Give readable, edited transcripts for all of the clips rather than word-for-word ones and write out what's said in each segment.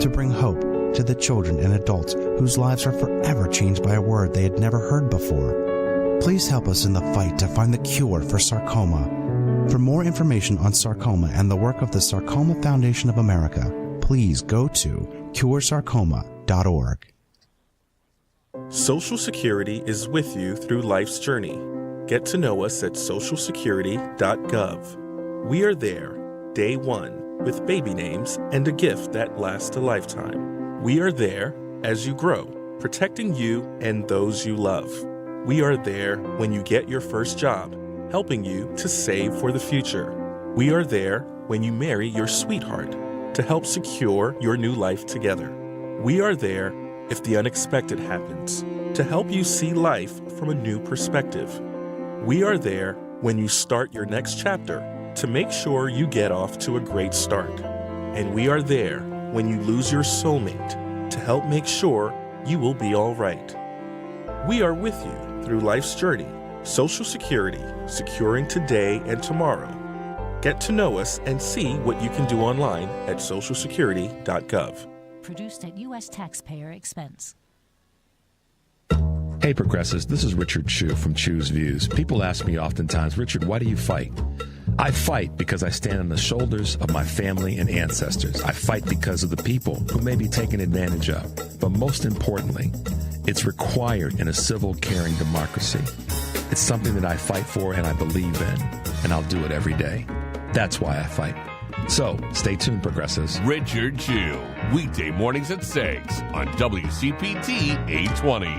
to bring hope to the children and adults whose lives are forever changed by a word they had never heard before. Please help us in the fight to find the cure for sarcoma. For more information on sarcoma and the work of the Sarcoma Foundation of America, please go to curesarcoma.org. Social Security is with you through life's journey. Get to know us at socialsecurity.gov. We are there, day one, with baby names and a gift that lasts a lifetime. We are there as you grow, protecting you and those you love. We are there when you get your first job, helping you to save for the future. We are there when you marry your sweetheart to help secure your new life together. We are there if the unexpected happens, to help you see life from a new perspective. We are there when you start your next chapter to make sure you get off to a great start. And we are there when you lose your soulmate to help make sure you will be all right. We are with you through life's journey. Social Security, securing today and tomorrow. Get to know us and see what you can do online at socialsecurity.gov. Produced at U.S. taxpayer expense. Hey, Progressives, this is Richard Chu from Chu's Views. People ask me oftentimes, Richard, why do you fight? I fight because I stand on the shoulders of my family and ancestors. I fight because of the people who may be taken advantage of. But most importantly, it's required in a civil, caring democracy. It's something that I fight for and I believe in, and I'll do it every day. That's why I fight. So, stay tuned, Progressives. Richard Chu, weekday mornings at 6 on WCPT 820.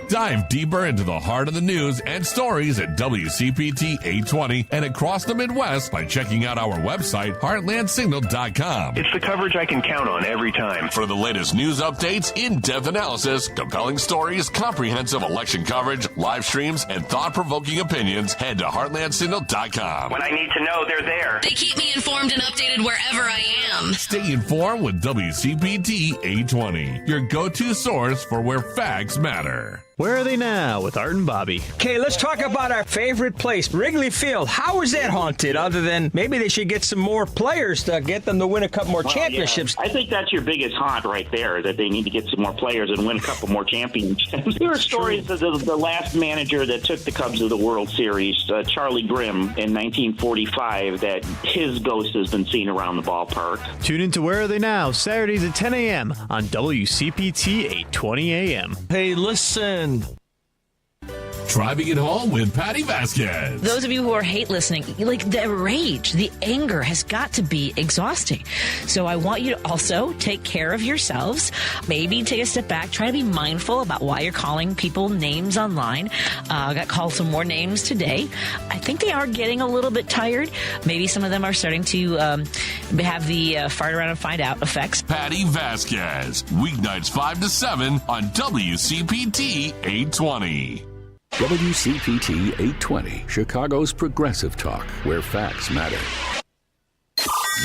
Dive deeper into the heart of the news and stories at WCPT 820 and across the Midwest by checking out our website, heartlandsignal.com. It's the coverage I can count on every time. For the latest news updates, in-depth analysis, compelling stories, comprehensive election coverage, live streams, and thought-provoking opinions, head to heartlandsignal.com. When I need to know, they're there. They keep me informed and updated wherever I am. Stay informed with WCPT 820, your go-to source for where facts matter. Where are they now with Art and Bobby? Okay, let's talk about our favorite place, Wrigley Field. How is that haunted, other than maybe they should get some more players to get them to win a couple more championships? Yeah. I think that's your biggest haunt right there, that they need to get some more players and win a couple more championships. There are stories of the last manager that took the Cubs to the World Series, Charlie Grimm, in 1945, that his ghost has been seen around the ballpark. Tune into Where Are They Now, Saturdays at 10 a.m. on WCPT 820 a.m. Hey, listen. Driving it home with Patty Vasquez. Those of you who are hate listening, like the rage, the anger has got to be exhausting. So I want you to also take care of yourselves. Maybe take a step back. Try to be mindful about why you're calling people names online. I got called some more names today. I think they are getting a little bit tired. Maybe some of them are starting to have the fart around and find out effects. Patty Vasquez, weeknights 5 to 7 on WCPT 820. WCPT 820, Chicago's progressive talk, where facts matter.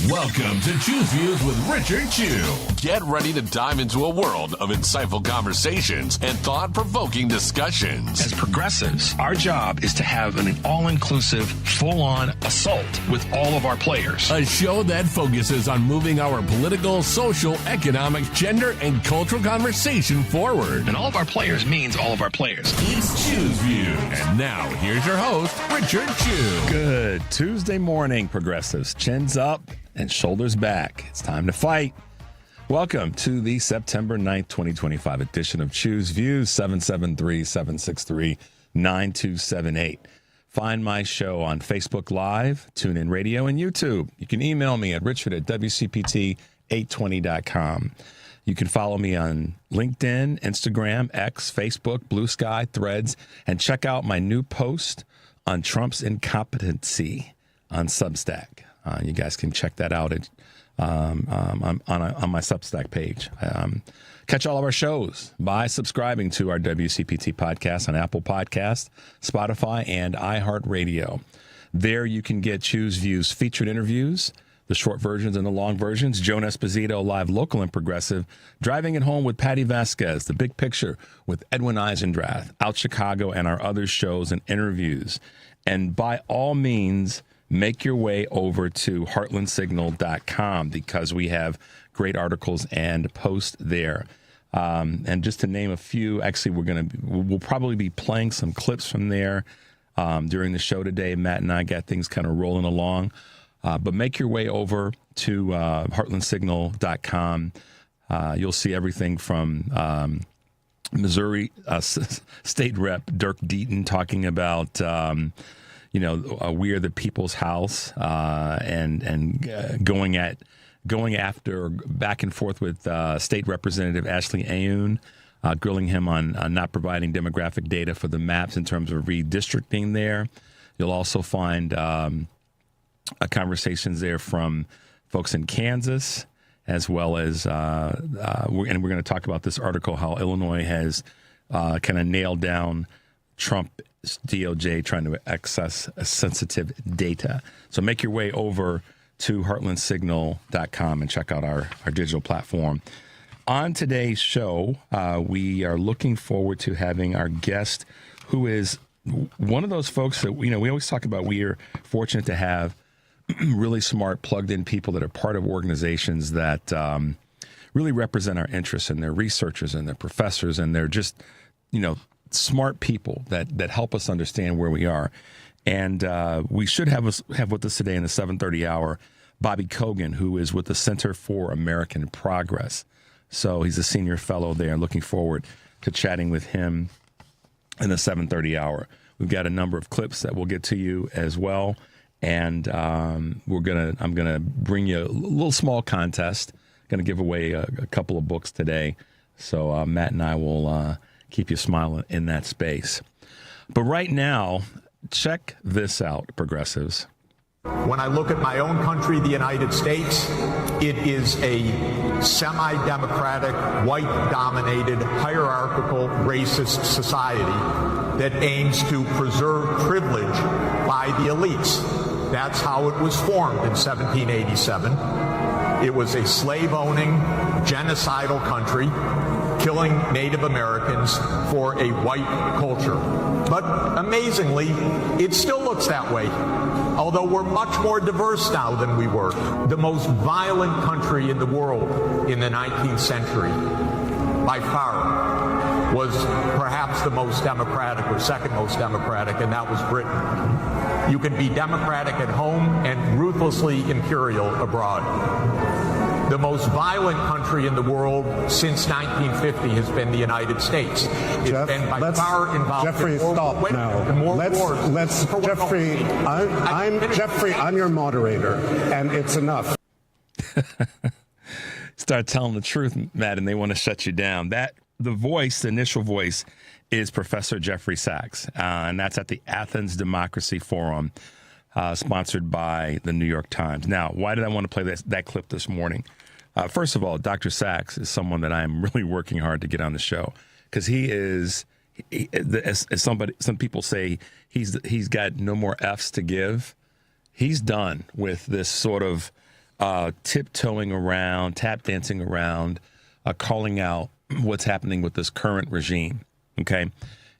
Welcome to Choose Views with Richard Chu. Get ready to dive into a world of insightful conversations and thought-provoking discussions. As progressives, our job is to have an all-inclusive, full-on assault with all of our players. A show that focuses on moving our political, social, economic, gender, and cultural conversation forward. And all of our players means all of our players. It's Choose Views. And now, here's your host, Richard Chu. Good Tuesday morning, progressives. Chins up and shoulders back. It's time to fight. Welcome to the September 9th, 2025 edition of Choose Views, 773-763-9278. Find my show on Facebook Live, TuneIn Radio, and YouTube. You can email me at richard@WCPT820.com. You can follow me on LinkedIn, Instagram, X, Facebook, Blue Sky, Threads, and check out my new post on Trump's incompetency on Substack. You guys can check that out on my Substack page. Catch all of our shows by subscribing to our WCPT podcast on Apple Podcasts, Spotify, and iHeartRadio. There you can get Choose Views featured interviews, the short versions and the long versions, Joan Esposito, live, local, and progressive, Driving It Home with Patty Vasquez, The Big Picture with Edwin Eisendrath, Out Chicago, and our other shows and interviews. And by all means, make your way over to heartlandsignal.com because we have great articles and posts there. And just to name a few, actually, we'll probably be playing some clips from there during the show today. Matt and I got things kind of rolling along. But make your way over to heartlandsignal.com. You'll see everything from Missouri State Rep Dirk Deaton talking about, we are the people's house, and going after back and forth with State Representative Ashley Ayoun, grilling him on not providing demographic data for the maps in terms of redistricting there. You'll also find conversations there from folks in Kansas, as well as, we're going to talk about this article, how Illinois has kind of nailed down Trump's DOJ trying to access sensitive data. So make your way over to heartlandsignal.com and check out our digital platform. On today's show, we are looking forward to having our guest, who is one of those folks that, we always talk about. We are fortunate to have really smart, plugged-in people that are part of organizations that really represent our interests, and they're researchers and they're professors, and they're just, smart people that help us understand where we are. And we should have with us today in the 7:30 hour, Bobby Kogan, who is with the Center for American Progress. So he's a senior fellow there. Looking forward to chatting with him in the 7:30 hour. We've got a number of clips that we'll get to you as well. And I'm gonna bring you a little small contest. Going to give away a couple of books today, so Matt and I will keep you smiling in that space. But right now, check this out, progressives. When I look at my own country, the United States, it is a semi-democratic, white-dominated, hierarchical, racist society that aims to preserve privilege by the elites. That's how it was formed in 1787. It was a slave-owning, genocidal country, killing Native Americans for a white culture. But amazingly, it still looks that way, although we're much more diverse now than we were. The most violent country in the world in the 19th century, by far, was perhaps the most democratic or second most democratic, and that was Britain. You can be democratic at home and ruthlessly imperial abroad. The most violent country in the world since 1950 has been the United States. It's been by far involved Jeffrey, in more, stop now. Let's Jeffrey, I'm Jeffrey, I'm your moderator, and it's enough. Start telling the truth, Matt, and they want to shut you down. The initial voice, is Professor Jeffrey Sachs, and that's at the Athens Democracy Forum, sponsored by the New York Times. Now, why did I want to play that clip this morning? First of all, Dr. Sachs is someone that I'm really working hard to get on the show, because he is, as some people say, he's got no more F's to give. He's done with this sort of tiptoeing around, tap dancing around, calling out what's happening with this current regime. Okay,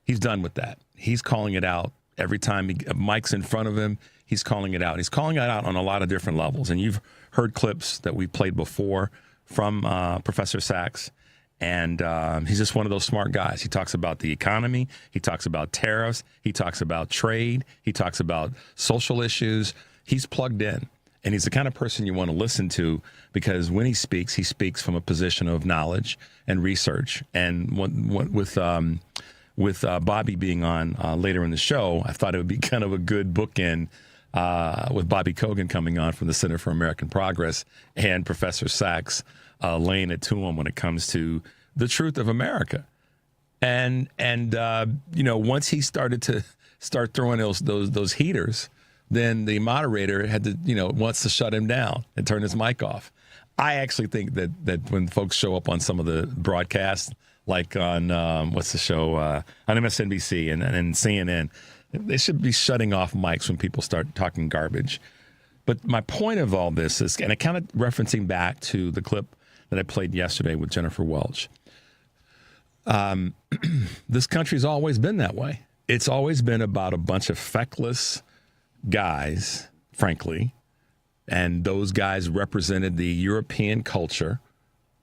he's done with that. He's calling it out every time Mike's in front of him. He's calling it out. He's calling it out on a lot of different levels. And you've heard clips that we played before from Professor Sachs. And he's just one of those smart guys. He talks about the economy. He talks about tariffs. He talks about trade. He talks about social issues. He's plugged in. And he's the kind of person you want to listen to, because when he speaks from a position of knowledge and research. And with Bobby being on later in the show, I thought it would be kind of a good bookend with Bobby Kogan coming on from the Center for American Progress and Professor Sachs laying it to him when it comes to the truth of America. And once he started to throwing those heaters, then the moderator had to, wants to shut him down and turn his mic off. I actually think that when folks show up on some of the broadcasts, like on, what's the show, on MSNBC and CNN, they should be shutting off mics when people start talking garbage. But my point of all this is, and I kind of referencing back to the clip that I played yesterday with Jennifer Welch, this country's always been that way. It's always been about a bunch of feckless guys, frankly, and those guys represented the European culture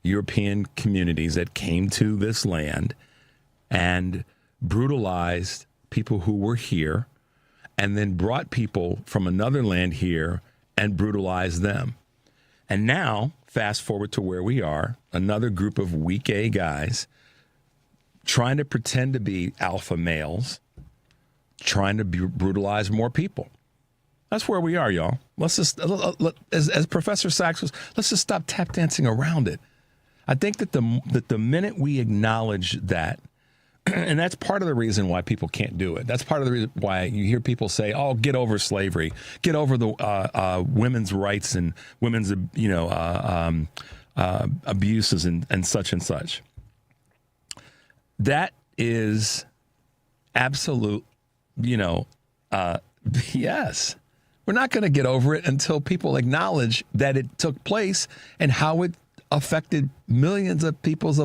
European communities that came to this land and brutalized people who were here, and then brought people from another land here and brutalized them. And now, fast forward to where we are, another group of weak A guys trying to pretend to be alpha males, trying to brutalize more people. That's where we are, y'all. Let's just, as Professor Sachs was, let's just stop tap dancing around it. I think that the minute we acknowledge that, and that's part of the reason why people can't do it. That's part of the reason why you hear people say, "Oh, get over slavery, get over the women's rights and women's abuses and such and such." That is absolute, BS. We're not going to get over it until people acknowledge that it took place and how it affected millions of people's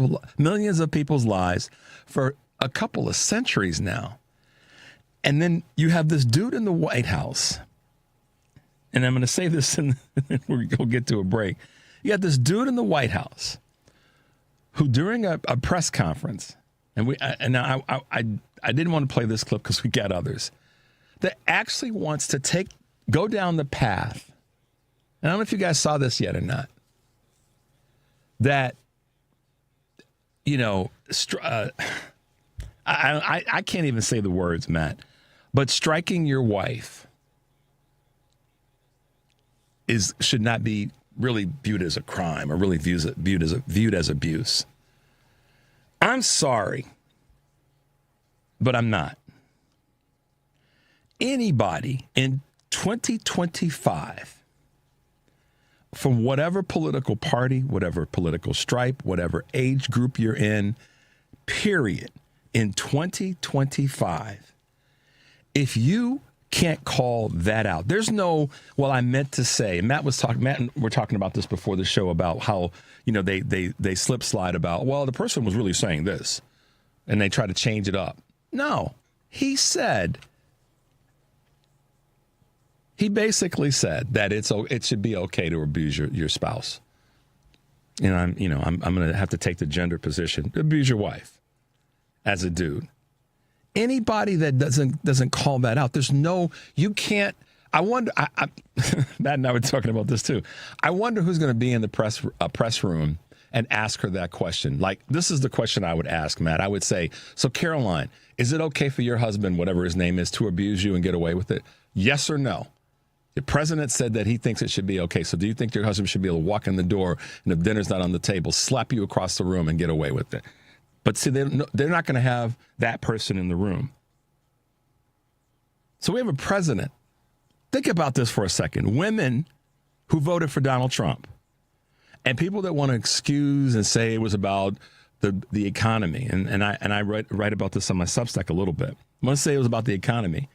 lives for a couple of centuries now. And then you have this dude in the White House, and I'm going to say this and we're going to get to a break. You have this dude in the White House who, during a press conference, and I didn't want to play this clip because we got others, that actually wants to go down the path. And I don't know if you guys saw this yet or not. That, I can't even say the words, Matt, but striking your wife should not be really viewed as a crime or really viewed as abuse. I'm sorry, but I'm not. Anybody in 2025, from whatever political party, whatever political stripe, whatever age group you're in, period, in 2025, if you can't call that out, there's no, well, I meant to say, and Matt and we're talking about this before the show about how, they slip slide about, well, the person was really saying this, and they try to change it up. No, he basically said that it should be okay to abuse your spouse. I'm going to have to take the gender position. Abuse your wife as a dude. Anybody that doesn't call that out, you can't. I wonder. Matt and I were talking about this too. I wonder who's going to be in the press room and ask her that question. Like, this is the question I would ask, Matt. I would say, so Caroline, is it okay for your husband, whatever his name is, to abuse you and get away with it? Yes or no? The president said that he thinks it should be okay. So do you think your husband should be able to walk in the door and if dinner's not on the table, slap you across the room and get away with it? But see, they're not going to have that person in the room. So we have a president. Think about this for a second. Women who voted for Donald Trump and people that want to excuse and say it was about the economy. And I write about this on my Substack a little bit. I want to say it was about the economy.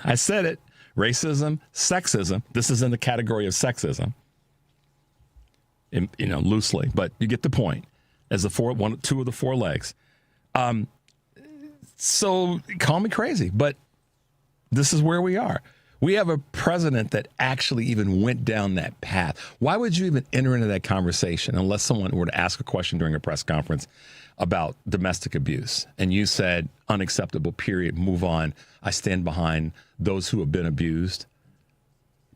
I said it. Racism, sexism. This is in the category of sexism, loosely, but you get the point. As two of the four legs. So call me crazy, but this is where we are. We have a president that actually even went down that path. Why would you even enter into that conversation unless someone were to ask a question during a press conference about domestic abuse and you said unacceptable, period, move on, I stand behind those who have been abused?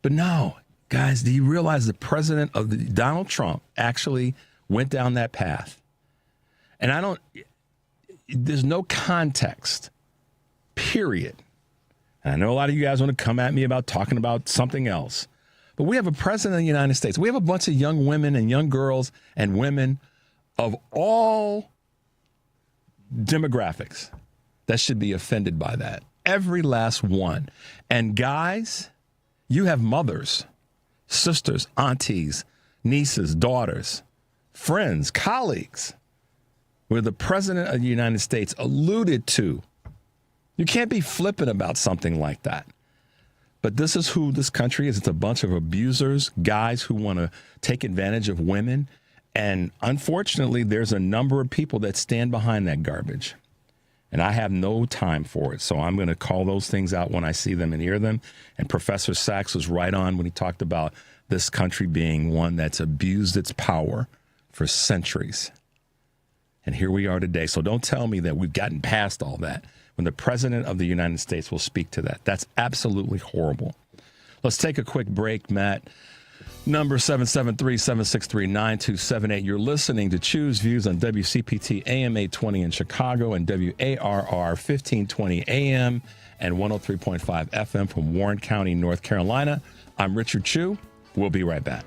But no, guys, do you realize the president of Donald Trump actually went down that path? And there's no context, period. And I know a lot of you guys want to come at me about talking about something else, but we have a president of the United States. We have a bunch of young women and young girls and women of all demographics that should be offended by that. Every last one. And guys, you have mothers, sisters, aunties, nieces, daughters, friends, colleagues, where the president of the United States alluded to. You can't be flippant about something like that. But this is who this country is. It's a bunch of abusers, guys who want to take advantage of women. And unfortunately, there's a number of people that stand behind that garbage. And I have no time for it. So I'm going to call those things out when I see them and hear them. And Professor Sachs was right on when he talked about this country being one that's abused its power for centuries. And here we are today. So don't tell me that we've gotten past all that when the President of the United States will speak to that. That's absolutely horrible. Let's take a quick break, Matt. Number 773-763-9278. You're listening to Choose Views on WCPT AM 820 in Chicago and WARR 1520 AM and 103.5 FM from Warren County, North Carolina. I'm Richard Chu. We'll be right back.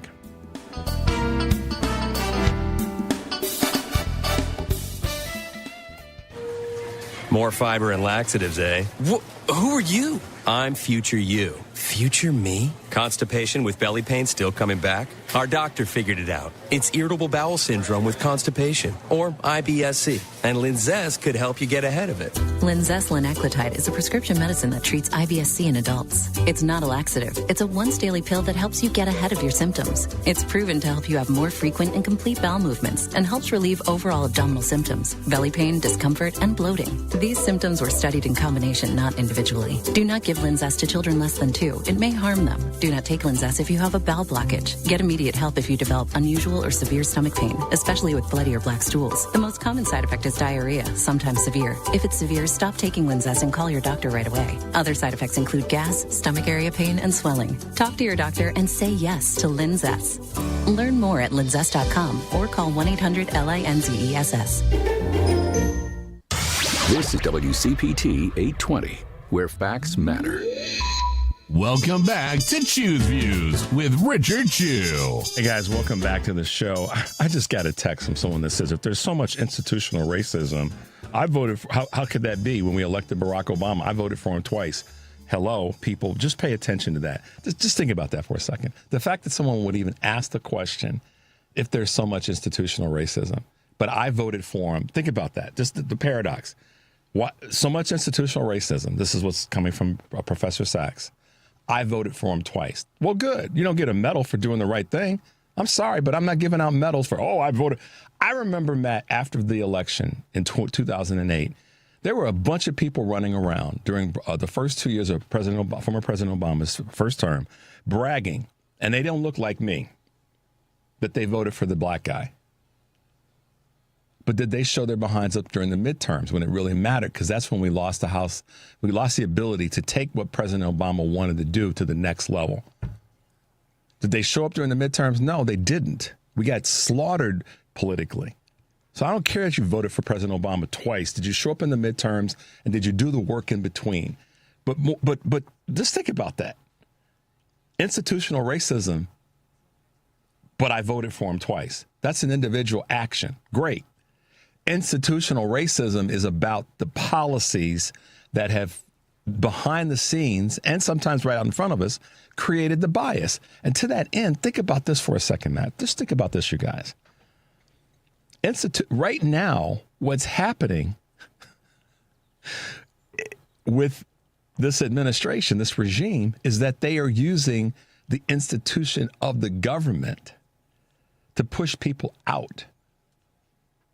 More fiber and laxatives, eh? Who are you? I'm future you. Future me? Constipation with belly pain still coming back? Our doctor figured it out. It's irritable bowel syndrome with constipation, or IBS-C, and Linzess could help you get ahead of it. Linzess linaclotide is a prescription medicine that treats IBS-C in adults. It's not a laxative. It's a once-daily pill that helps you get ahead of your symptoms. It's proven to help you have more frequent and complete bowel movements and helps relieve overall abdominal symptoms, belly pain, discomfort, and bloating. These symptoms were studied in combination, not individually. Do not give Linzess to children less than 2. It may harm them. Do not take Linzess if you have a bowel blockage. Get immediate help if you develop unusual or severe stomach pain, especially with bloody or black stools. The most common side effect is diarrhea, sometimes severe. If it's severe, stop taking Linzess and call your doctor right away. Other side effects include gas, stomach area pain, and swelling. Talk to your doctor and say yes to Linzess. Learn more at linzess.com or call 1-800-LINZESS. This is WCPT 820, where facts matter. Welcome back to Choose Views with Richard Chu. Hey guys, welcome back to the show. I just got a text from someone that says if there's so much institutional racism, I voted for, how could that be when we elected Barack Obama? I voted for him twice. Hello, people, just pay attention to that. Just think about that for a second. The fact that someone would even ask the question if there's so much institutional racism, but I voted for him. Think about that. Just the paradox. What, so much institutional racism. This is what's coming from Professor Sachs. I voted for him twice. Well, good. You don't get a medal for doing the right thing. I'm sorry, but I'm not giving out medals for, I voted. I remember, Matt, after the election in 2008, there were a bunch of people running around during the first 2 years of former President Obama's first term, bragging, and they don't look like me, that they voted for the black guy. But did they show their behinds up during the midterms when it really mattered? Because that's when we lost the House. We lost the ability to take what President Obama wanted to do to the next level. Did they show up during the midterms? No, they didn't. We got slaughtered politically. So I don't care that you voted for President Obama twice. Did you show up in the midterms, and did you do the work in between? But just think about that. Institutional racism, but I voted for him twice. That's an individual action. Great. Institutional racism is about the policies that have, behind the scenes and sometimes right out in front of us, created the bias. And to that end, think about this for a second, Matt. Just think about this, you guys. Right now, what's happening with this administration, this regime, is that they are using the institution of the government to push people out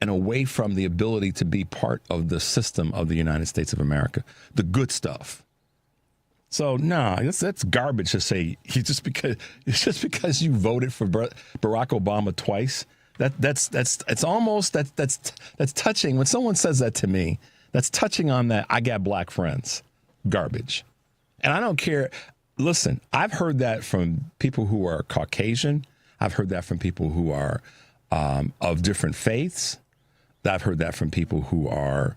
and away from the ability to be part of the system of the United States of America, the good stuff. So, that's garbage to say just because you voted for Barack Obama twice. That's touching. When someone says that to me, that's touching on that I got black friends. Garbage. And I don't care. Listen, I've heard that from people who are Caucasian. I've heard that from people who are of different faiths. I've heard that from people who are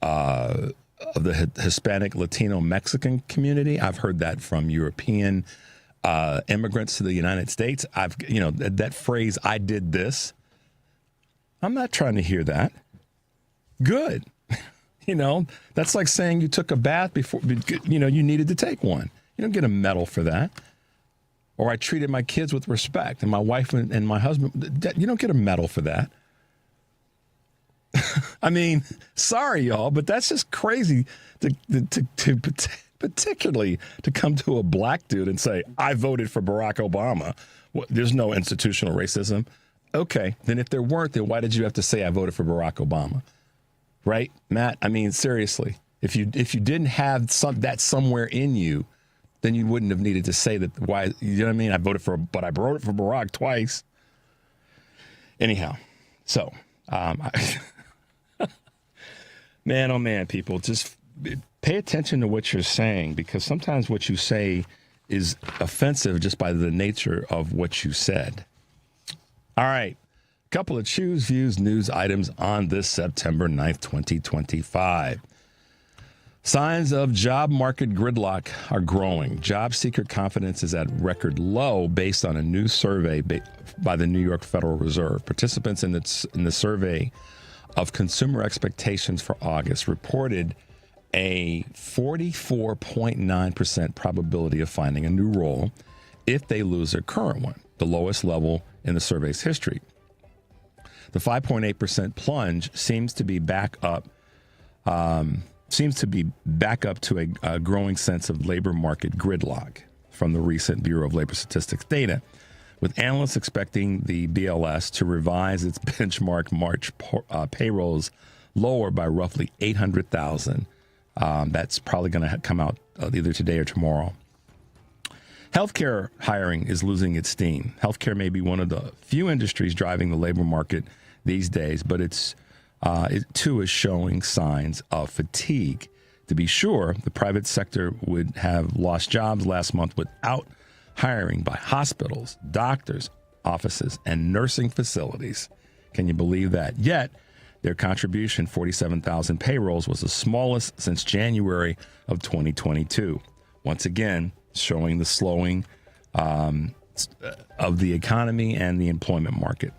of the Hispanic, Latino, Mexican community. I've heard that from European immigrants to the United States. That phrase, I did this. I'm not trying to hear that. Good. That's like saying you took a bath before, you needed to take one. You don't get a medal for that. Or I treated my kids with respect and my wife and my husband. You don't get a medal for that. I mean, sorry, y'all, but that's just crazy to particularly to come to a black dude and say, I voted for Barack Obama. Well, there's no institutional racism. Okay, then if there weren't, then why did you have to say I voted for Barack Obama? Right, Matt? I mean, seriously, if you didn't have that somewhere in you, then you wouldn't have needed to say that. Why? You know what I mean? I voted for Barack twice. Anyhow. So, man, oh man, people, just pay attention to what you're saying, because sometimes what you say is offensive just by the nature of what you said. All right. A couple of Choose Views news items on this September 9th, 2025. Signs of job market gridlock are growing. Job seeker confidence is at record low based on a new survey by the New York Federal Reserve. Participants in the survey of consumer expectations for August reported a 44.9% probability of finding a new role if they lose their current one, the lowest level in the survey's history. The 5.8% plunge seems to be back up to a growing sense of labor market gridlock from the recent Bureau of Labor Statistics data, with analysts expecting the BLS to revise its benchmark March payrolls lower by roughly 800,000. That's probably going to come out either today or tomorrow. Healthcare hiring is losing its steam. Healthcare may be one of the few industries driving the labor market these days, but it too is showing signs of fatigue. To be sure, the private sector would have lost jobs last month without hiring by hospitals, doctors, offices, and nursing facilities. Can you believe that? Yet, their contribution, 47,000 payrolls, was the smallest since January of 2022. Once again, showing the slowing of the economy and the employment market.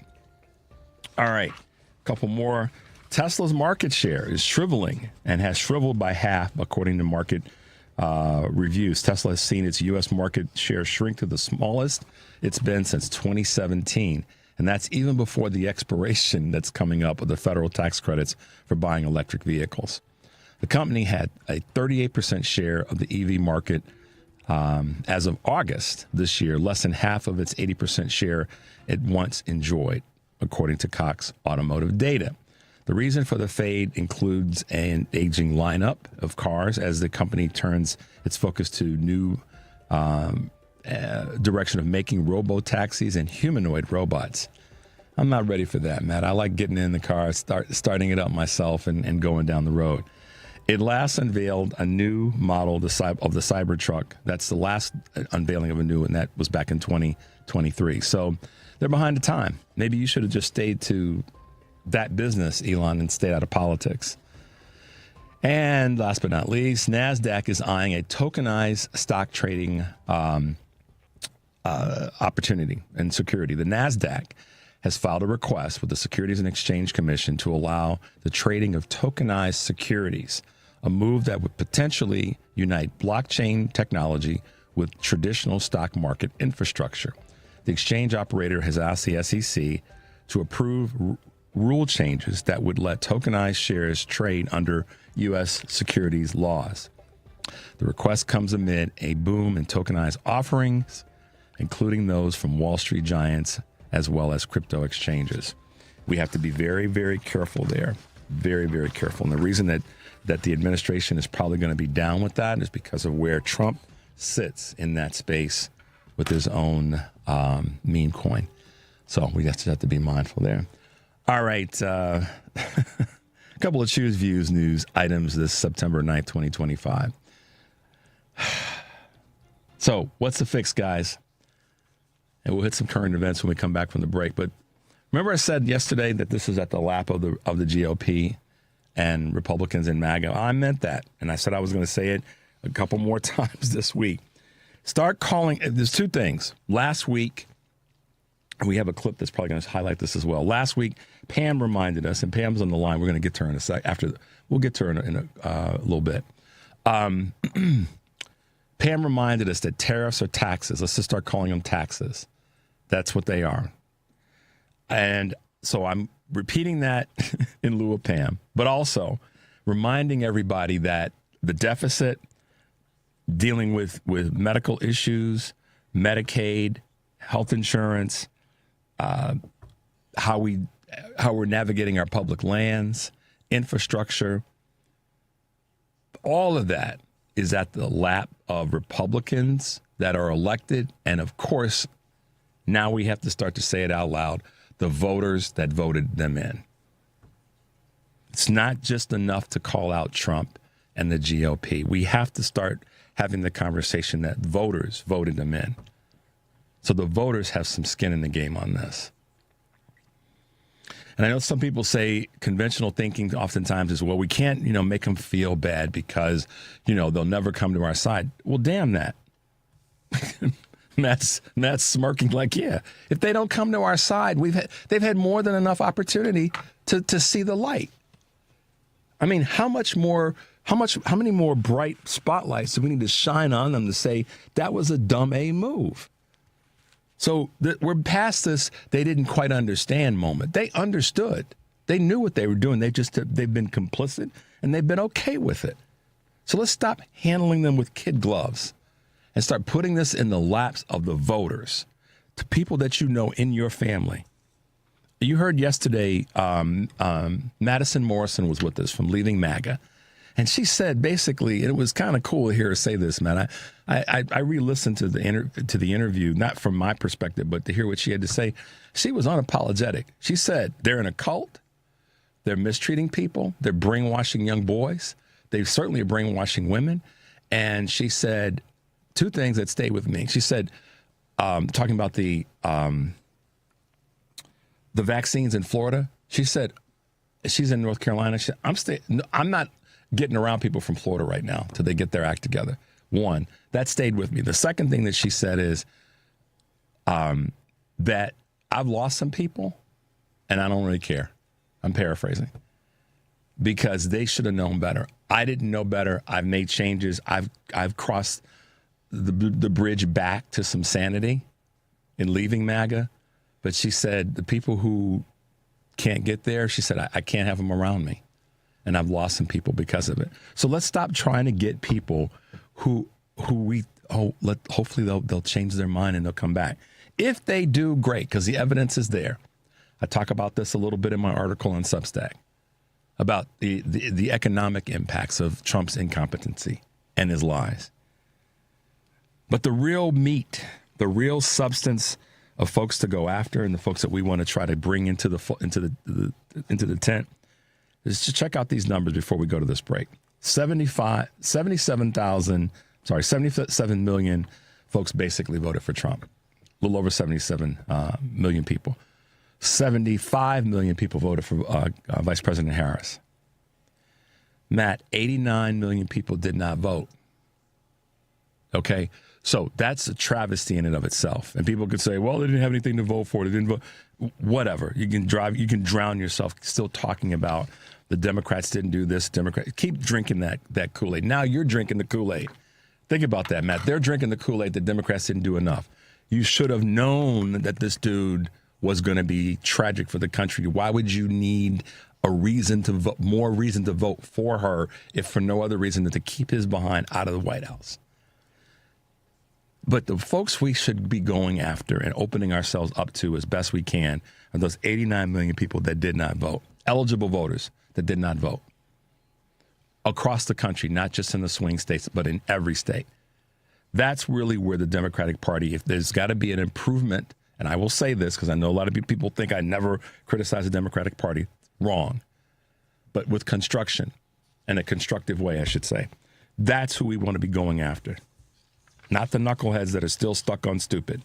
All right, a couple more. Tesla's market share is shriveling and has shriveled by half, according to market reviews. Tesla has seen its U.S. market share shrink to the smallest it's been since 2017. And that's even before the expiration that's coming up of the federal tax credits for buying electric vehicles. The company had a 38% share of the EV market as of August this year, less than half of its 80% share it once enjoyed, according to Cox Automotive data. The reason for the fade includes an aging lineup of cars as the company turns its focus to new direction of making robo-taxis and humanoid robots. I'm not ready for that, Matt. I like getting in the car, starting it up myself and going down the road. It last unveiled a new model of the Cybertruck. That's the last unveiling of a new one. That was back in 2023. So they're behind the time. Maybe you should have just stayed to that business, Elon, and stayed out of politics. And last but not least, NASDAQ is eyeing a tokenized stock trading opportunity and security. The NASDAQ has filed a request with the Securities and Exchange Commission to allow the trading of tokenized securities, a move that would potentially unite blockchain technology with traditional stock market infrastructure. The exchange operator has asked the SEC to approve rule changes that would let tokenized shares trade under U.S. securities laws. The request comes amid a boom in tokenized offerings, including those from Wall Street giants as well as crypto exchanges. We have to be very, very careful there. Very, very careful. And the reason that the administration is probably going to be down with that is because of where Trump sits in that space with his own meme coin. So we just have to be mindful there. All right. A couple of Choose Views news items this September 9th, 2025. So what's the fix, guys? And we'll hit some current events when we come back from the break. But remember I said yesterday that this is at the lap of the GOP and Republicans in MAGA? I meant that. And I said I was going to say it a couple more times this week. Start calling. There's two things. Last week, we have a clip that's probably going to highlight this as well. Last week, Pam reminded us, and Pam's on the line. We're going to get to her in a sec. We'll get to her in a little bit. Pam reminded us that tariffs are taxes. Let's just start calling them taxes. That's what they are. And so I'm repeating that in lieu of Pam, but also reminding everybody that the deficit, dealing with medical issues, Medicaid, health insurance, how we're navigating our public lands, infrastructure, all of that is at the lap of Republicans that are elected. And of course, now we have to start to say it out loud. the voters that voted them in. It's not just enough to call out Trump and the GOP. We have to start having the conversation that voters voted them in. So the voters have some skin in the game on this. And I know some people say conventional thinking oftentimes is, well, we can't, make them feel bad because, they'll never come to our side. Well, damn that. Matt's smirking like, yeah, if they don't come to our side, they've had more than enough opportunity to see the light. I mean, how many more bright spotlights do we need to shine on them to say that was a dumb A move? So we're past this they didn't quite understand moment. They understood. They knew what they were doing. They've been complicit, and they've been okay with it. So let's stop handling them with kid gloves and start putting this in the laps of the voters, to people that you know in your family. You heard yesterday, Madison Morrison was with us from Leaving MAGA. And she said, basically, and it was kind of cool to hear her say this, man. I re-listened to the interview, not from my perspective, but to hear what she had to say. She was unapologetic. She said they're in a cult. They're mistreating people. They're brainwashing young boys. They certainly are brainwashing women. And she said two things that stayed with me. She said, talking about the vaccines in Florida, she said, she's in North Carolina. She said, I'm not getting around people from Florida right now till they get their act together. One, that stayed with me. The second thing that she said is that I've lost some people and I don't really care. I'm paraphrasing. Because they should have known better. I didn't know better. I've made changes. I've crossed the bridge back to some sanity in leaving MAGA. But she said the people who can't get there, she said, I can't have them around me. And I've lost some people because of it. So let's stop trying to get people who hopefully they'll change their mind and they'll come back. If they do, great, because the evidence is there. I talk about this a little bit in my article on Substack about the economic impacts of Trump's incompetency and his lies. But the real meat, the real substance of folks to go after and the folks that we want to try to bring into the tent is to check out these numbers before we go to this break. 77 million folks basically voted for Trump. A little over 77 million people. 75 million people voted for Vice President Harris. Matt, 89 million people did not vote. Okay? So that's a travesty in and of itself. And people could say, well, they didn't have anything to vote for. They didn't vote. Whatever. You can drown yourself still talking about the Democrats didn't do this. Keep drinking that Kool-Aid. Now you're drinking the Kool-Aid. Think about that, Matt. They're drinking the Kool-Aid. The Democrats didn't do enough. You should have known that this dude was going to be tragic for the country. Why would you need more reason to vote for her if for no other reason than to keep his behind out of the White House? But the folks we should be going after and opening ourselves up to as best we can are those 89 million people that did not vote, eligible voters that did not vote across the country, not just in the swing states, but in every state. That's really where the Democratic Party, if there's got to be an improvement, and I will say this because I know a lot of people think I never criticize the Democratic Party. Wrong. But with construction, in a constructive way, I should say, that's who we want to be going after. Not the knuckleheads that are still stuck on stupid.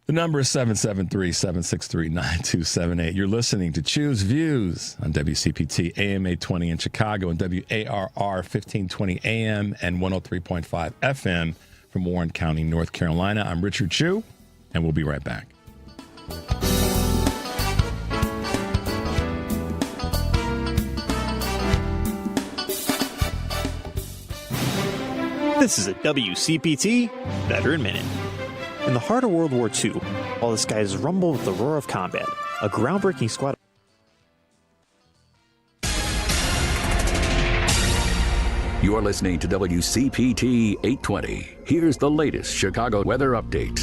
The number is 773-763-9278. You're listening to Choose Views on WCPT AM 820 in Chicago and WARR 1520 AM and 103.5 FM from Warren County, North Carolina. I'm Richard Chu, and we'll be right back. This is a WCPT Veteran Minute. In the heart of World War II, while the skies rumble with the roar of combat, a groundbreaking squad. You're listening to WCPT 820. Here's the latest Chicago weather update.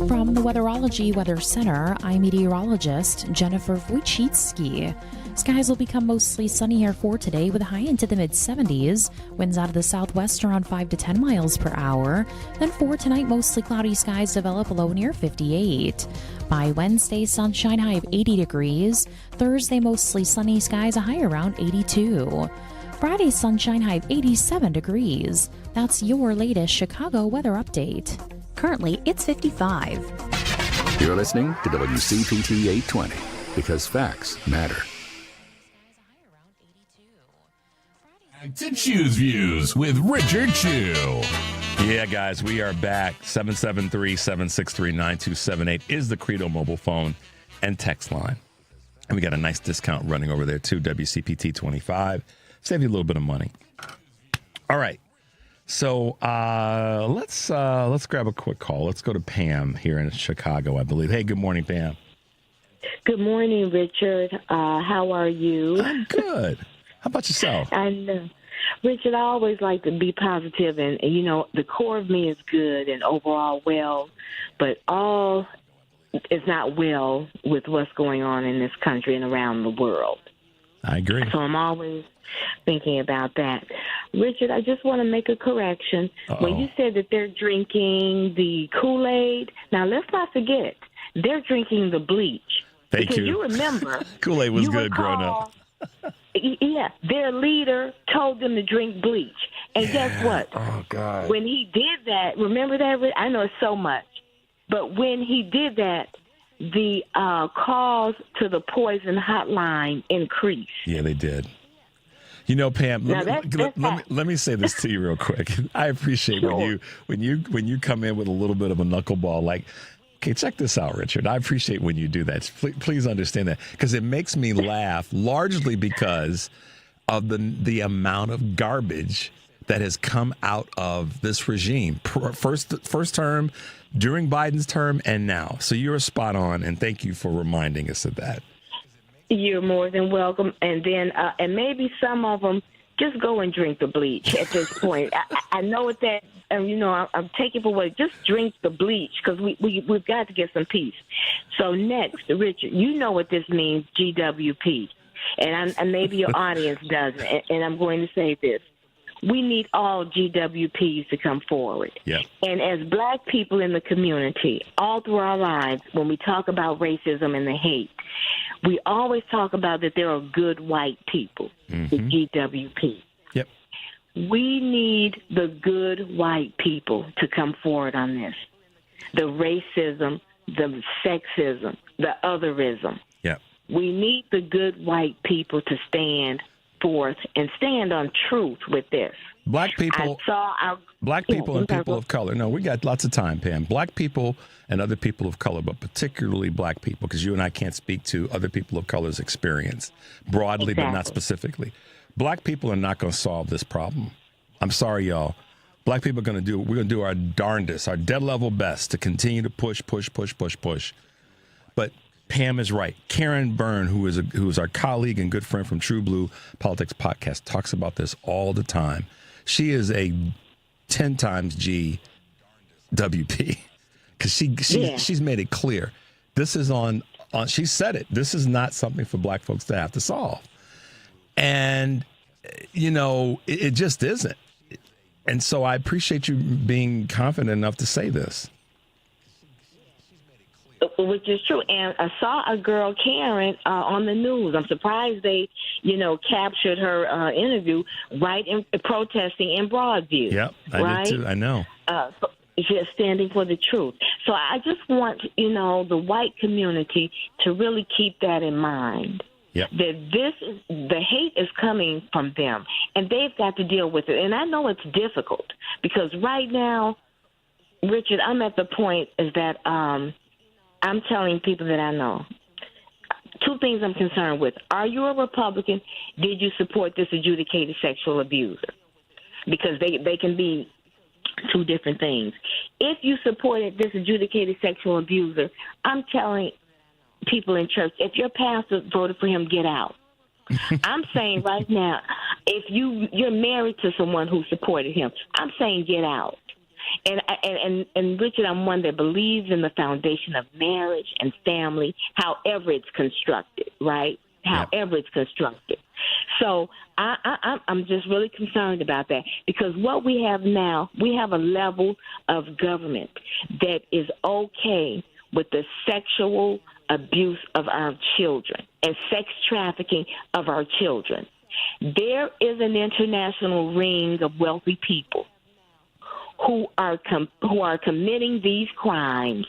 From the Weatherology Weather Center, I'm meteorologist Jennifer Wojcicki. Skies will become mostly sunny here for today with a high into the mid-70s. Winds out of the southwest around 5 to 10 miles per hour. Then for tonight, mostly cloudy skies develop low near 58. By Wednesday, sunshine high of 80 degrees. Thursday, mostly sunny skies, a high around 82. Friday, sunshine high of 87 degrees. That's your latest Chicago weather update. Currently, it's 55. You're listening to WCPT 820 because facts matter. To Choose Views with Richard Chew. Yeah, guys, we are back. 773-763-9278 is the Credo mobile phone and text line. And we got a nice discount running over there, too, WCPT 25. Save you a little bit of money. All right. So let's grab a quick call. Let's go to Pam here in Chicago, I believe. Hey, good morning, Pam. Good morning, Richard. How are you? I'm good. How about yourself? I know. Richard, I always like to be positive, and you know, the core of me is good and overall well, but all is not well with what's going on in this country and around the world. I agree. So I'm always thinking about that. Richard, I just want to make a correction. When you said that they're drinking the Kool-Aid, now let's not forget, they're drinking the bleach. Thank because you. You remember. Kool-Aid was good growing up. Yeah, their leader told them to drink bleach. And guess what? Oh, God. When he did that, remember that? I know it's so much. But when he did that, the calls to the poison hotline increased. Yeah, they did. You know, Pam, let me say this to you real quick. I appreciate when you come in with a little bit of a knuckleball, like, okay, check this out, Richard. I appreciate when you do that. Please understand that, because it makes me laugh, largely because of the amount of garbage that has come out of this regime. First term, during Biden's term, and now. So you're spot on, and thank you for reminding us of that. You're more than welcome. And then, and maybe some of them just go and drink the bleach at this point. I know what that, you know, I'm taking for what, just drink the bleach, because we've got to get some peace. So next, Richard, you know what this means, GWP. And maybe your audience doesn't. And I'm going to say this. We need all GWPs to come forward. Yeah. And as black people in the community, all through our lives, when we talk about racism and the hate, we always talk about that there are good white people, the GWP. Yep. We need the good white people to come forward on this. The racism, the sexism, the otherism. Yep. We need the good white people to stand forth and stand on truth with this. Black people and people of color. No, we got lots of time, Pam. Black people and other people of color, but particularly black people, because you and I can't speak to other people of color's experience broadly, but not specifically. Black people are not going to solve this problem. I'm sorry, y'all. Black people we're going to do our darndest, our dead level best to continue to push. But Pam is right. Karen Byrne, who is our colleague and good friend from True Blue Politics Podcast, talks about this all the time. She is a 10 times GWP, because she's made it clear. This is on. She said it. This is not something for black folks to have to solve, and you know it just isn't. And so I appreciate you being confident enough to say this. Which is true. And I saw a girl, Karen, on the news. I'm surprised they, captured her interview right in protesting in Broadview. Yep, I did too. I know. Just standing for the truth. So I just want, the white community to really keep that in mind. Yep. That the hate is coming from them, and they've got to deal with it. And I know it's difficult, because right now, Richard, I'm at the point is that I'm telling people that I know. Two things I'm concerned with. Are you a Republican? Did you support this adjudicated sexual abuser? Because they can be two different things. If you supported this adjudicated sexual abuser, I'm telling people in church, if your pastor voted for him, get out. I'm saying right now, if you're married to someone who supported him, I'm saying get out. And Richard, I'm one that believes in the foundation of marriage and family, however it's constructed, right? however it's constructed. So I'm just really concerned about that, because what we have now, we have a level of government that is okay with the sexual abuse of our children and sex trafficking of our children. There is an international ring of wealthy people who are committing these crimes,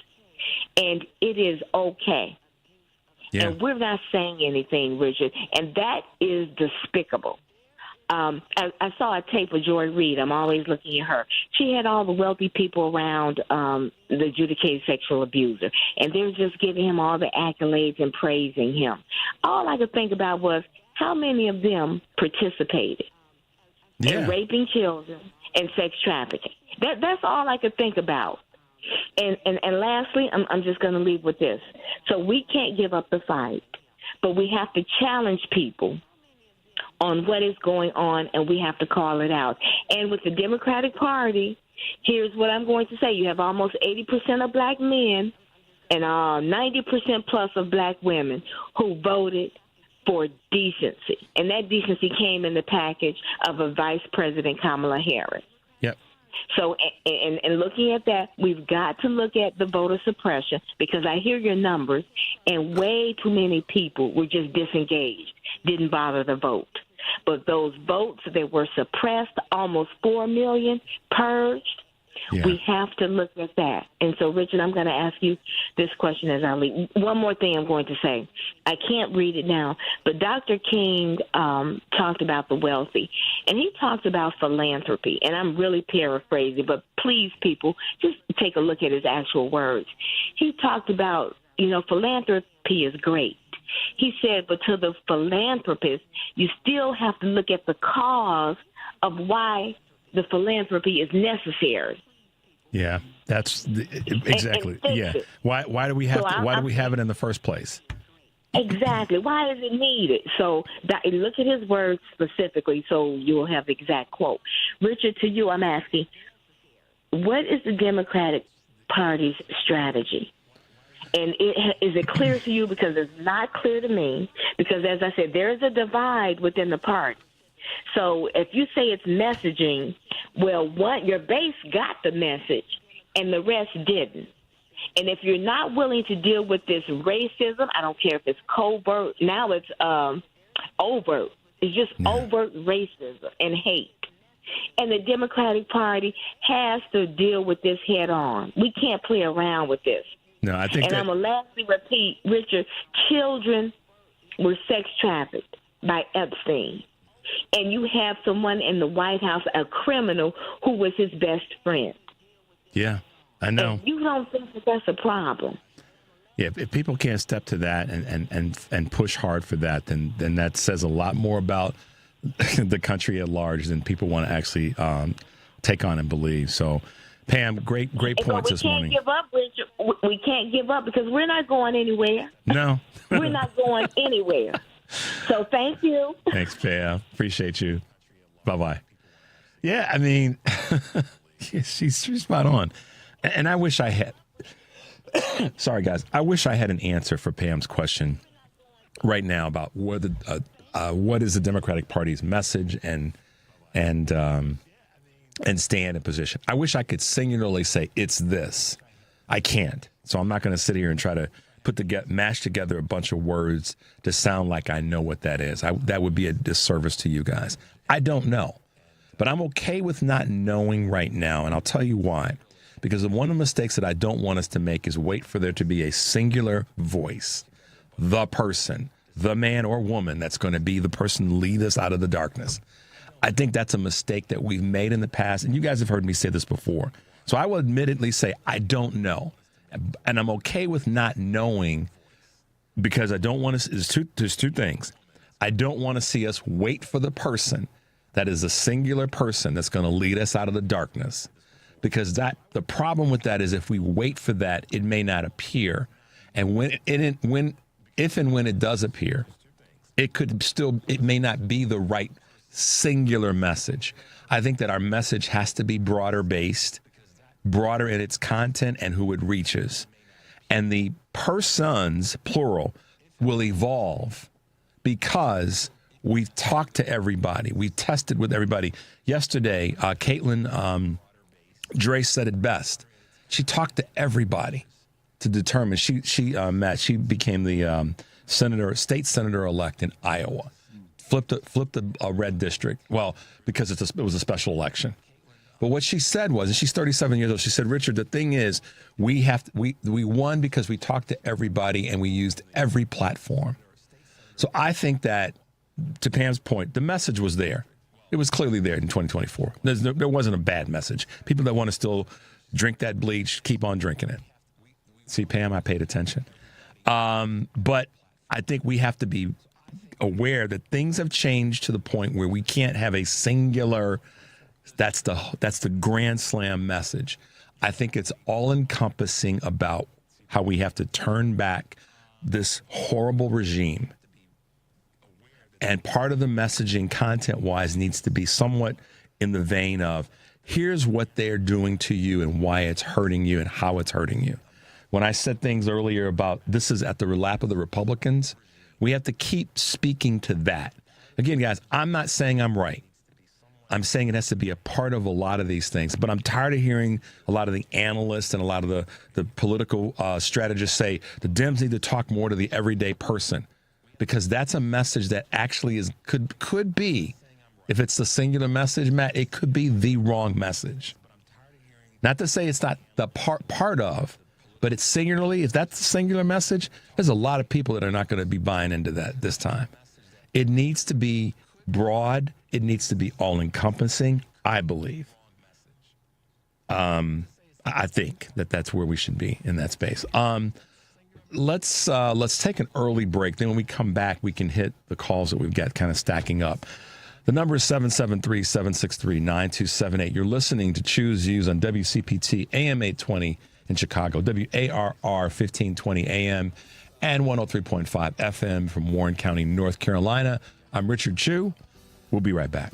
and it is okay. Yeah. And we're not saying anything, Richard, and that is despicable. I saw a tape of Joy Reid. I'm always looking at her. She had all the wealthy people around the adjudicated sexual abuser, and they're just giving him all the accolades and praising him. All I could think about was how many of them participated in raping children and sex trafficking. That's all I could think about. And lastly, I'm just going to leave with this. So we can't give up the fight, but we have to challenge people on what is going on, and we have to call it out. And with the Democratic Party, here's what I'm going to say. You have almost 80% of black men and 90% plus of black women who voted for decency. And that decency came in the package of a Vice President Kamala Harris. Yep. So, and looking at that, we've got to look at the voter suppression, because I hear your numbers, and way too many people were just disengaged, didn't bother to vote. But those votes that were suppressed, almost 4 million purged, we have to look at that. And so, Richard, I'm going to ask you this question as I leave. One more thing I'm going to say. I can't read it now, but Dr. King talked about the wealthy, and he talked about philanthropy. And I'm really paraphrasing, but please, people, just take a look at his actual words. He talked about, philanthropy is great. He said, but to the philanthropist, you still have to look at the cause of why the philanthropy is necessary. Yeah, that's exactly. Yeah. Why do we have why do we have it in the first place? Exactly. Why is it needed? So look at his words specifically, so you'll have the exact quote. Richard, to you, I'm asking, what is the Democratic Party's strategy? And is it clear to you? Because it's not clear to me. Because, as I said, there is a divide within the party. So if you say it's messaging, well, your base got the message and the rest didn't. And if you're not willing to deal with this racism, I don't care if it's covert. Now it's overt. It's just overt racism and hate. And the Democratic Party has to deal with this head on. We can't play around with this. No, I think. And I'm going to lastly repeat, Richard, children were sex trafficked by Epstein. And you have someone in the White House, a criminal, who was his best friend. Yeah, I know. And you don't think that that's a problem? Yeah, if people can't step to that and push hard for that, then that says a lot more about the country at large than people want to actually take on and believe. So, Pam, great points this morning. We can't give up, Richard. We can't give up because we're not going anywhere. No. We're not going anywhere. So thank you. Thanks, Pam. Appreciate you. Bye-bye. Yeah, I mean, she's spot on. And I wish I had, sorry, guys, I wish I had an answer for Pam's question right now about what is the Democratic Party's message and stand in position. I wish I could singularly say it's this. I can't. So I'm not going to sit here and try to mash together a bunch of words to sound like I know what that is. That would be a disservice to you guys. I don't know, but I'm okay with not knowing right now, and I'll tell you why. Because one of the mistakes that I don't want us to make is wait for there to be a singular voice, the person, the man or woman that's going to be the person to lead us out of the darkness. I think that's a mistake that we've made in the past, and you guys have heard me say this before. So I will admittedly say I don't know. And I'm okay with not knowing because I don't want to. There's two things. I don't want to see us wait for the person that is a singular person that's going to lead us out of the darkness, because the problem with that is if we wait for that, it may not appear, and if and when it does appear, it may not be the right singular message. I think that our message has to be broader based. Broader in its content and who it reaches. And the persons, plural, will evolve because we've talked to everybody. We tested with everybody. Yesterday, Caitlin Dre said it best. She talked to everybody to determine. She became the state senator-elect in Iowa. Flipped a red district. Well, because it was a special election. But what she said was, and she's 37 years old, she said, Richard, the thing is, we won because we talked to everybody and we used every platform. So I think that, to Pam's point, the message was there. It was clearly there in 2024. There wasn't a bad message. People that want to still drink that bleach, keep on drinking it. See, Pam, I paid attention. But I think we have to be aware that things have changed to the point where we can't have a singular, that's the grand slam message. I think it's all encompassing about how we have to turn back this horrible regime. And part of the messaging content-wise needs to be somewhat in the vein of, here's what they're doing to you and why it's hurting you and how it's hurting you. When I said things earlier about this is at the lap of the Republicans, we have to keep speaking to that. Again, guys, I'm not saying I'm right. I'm saying it has to be a part of a lot of these things. But I'm tired of hearing a lot of the analysts and a lot of the political strategists say the Dems need to talk more to the everyday person, because that's a message that actually could be, if it's the singular message, Matt, it could be the wrong message. Not to say it's not the part of, but it's singularly, if that's the singular message, there's a lot of people that are not going to be buying into that this time. It needs to be broad. It needs to be all-encompassing, I believe. I think that's where we should be in that space. Let's take an early break. Then when we come back, we can hit the calls that we've got kind of stacking up. The number is 773-763-9278. You're listening to Choose Views on WCPT AM 820 in Chicago, WARR 1520 AM, and 103.5 FM from Warren County, North Carolina. I'm Richard Chu. We'll be right back.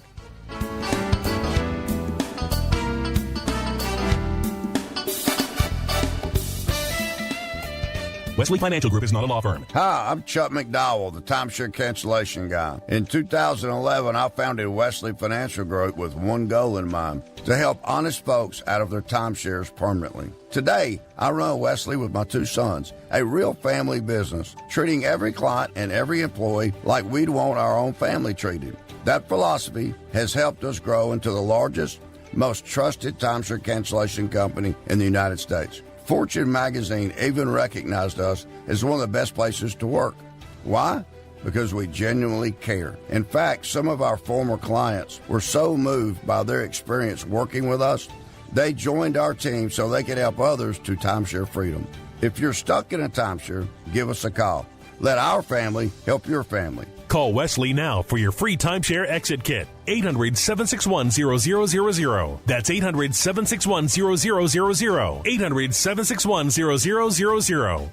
Wesley Financial Group is not a law firm. Hi, I'm Chuck McDowell, the timeshare cancellation guy. In 2011, I founded Wesley Financial Group with one goal in mind: to help honest folks out of their timeshares permanently. Today, I run Wesley with my two sons, a real family business, treating every client and every employee like we'd want our own family treated. That philosophy has helped us grow into the largest, most trusted timeshare cancellation company in the United States. Fortune magazine even recognized us as one of the best places to work. Why? Because we genuinely care. In fact, some of our former clients were so moved by their experience working with us, they joined our team so they could help others to timeshare freedom. If you're stuck in a timeshare, give us a call. Let our family help your family. Call Wesley now for your free timeshare exit kit. 800-761-0000. That's 800-761-0000. 800-761-0000.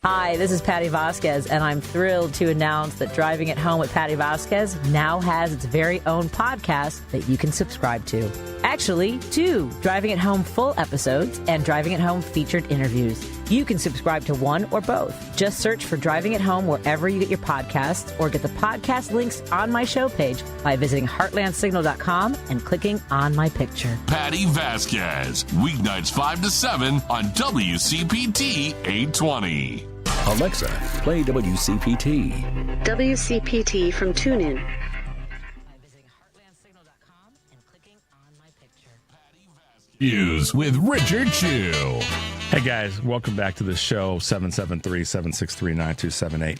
Hi, this is Patty Vasquez, and I'm thrilled to announce that Driving at Home with Patty Vasquez now has its very own podcast that you can subscribe to. Actually, 2 Driving at Home full episodes and Driving at Home featured interviews. You can subscribe to one or both. Just search for Driving at Home wherever you get your podcasts, or get the podcast links on my show page by visiting heartlandsignal.com and clicking on my picture. Patty Vasquez, weeknights 5 to 7 on WCPT 820. Alexa, play WCPT. WCPT from TuneIn. News with Richard Chu. Hey guys, welcome back to the show. 773-763-9278.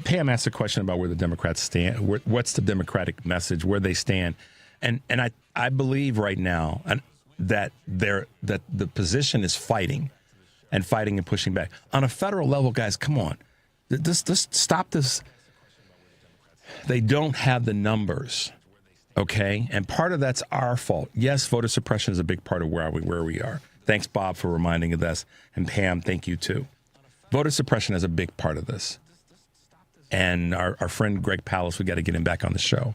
Pam asked a question about where the Democrats stand. What's the Democratic message? Where they stand? And I believe right now that the position is fighting and pushing back on a federal level. Guys, come on, this stop this. They don't have the numbers. Okay, and part of that's our fault. Yes, voter suppression is a big part of where we are. Thanks, Bob, for reminding of this. And Pam, thank you, too. Voter suppression is a big part of this. And our friend Greg Pallas, we got to get him back on the show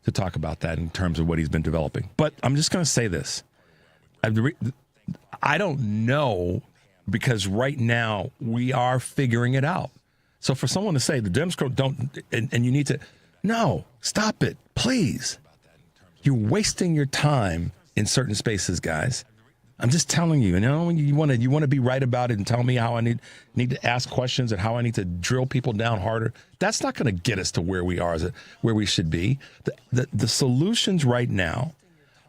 to talk about that in terms of what he's been developing. But I'm just going to say this. I don't know, because right now we are figuring it out. So for someone to say the Dems don't, and you need to, no, stop it, please. You're wasting your time in certain spaces, guys. I'm just telling you. And you want to be right about it and tell me how I need to ask questions and how I need to drill people down harder. That's not going to get us to where we are, where we should be. The solutions right now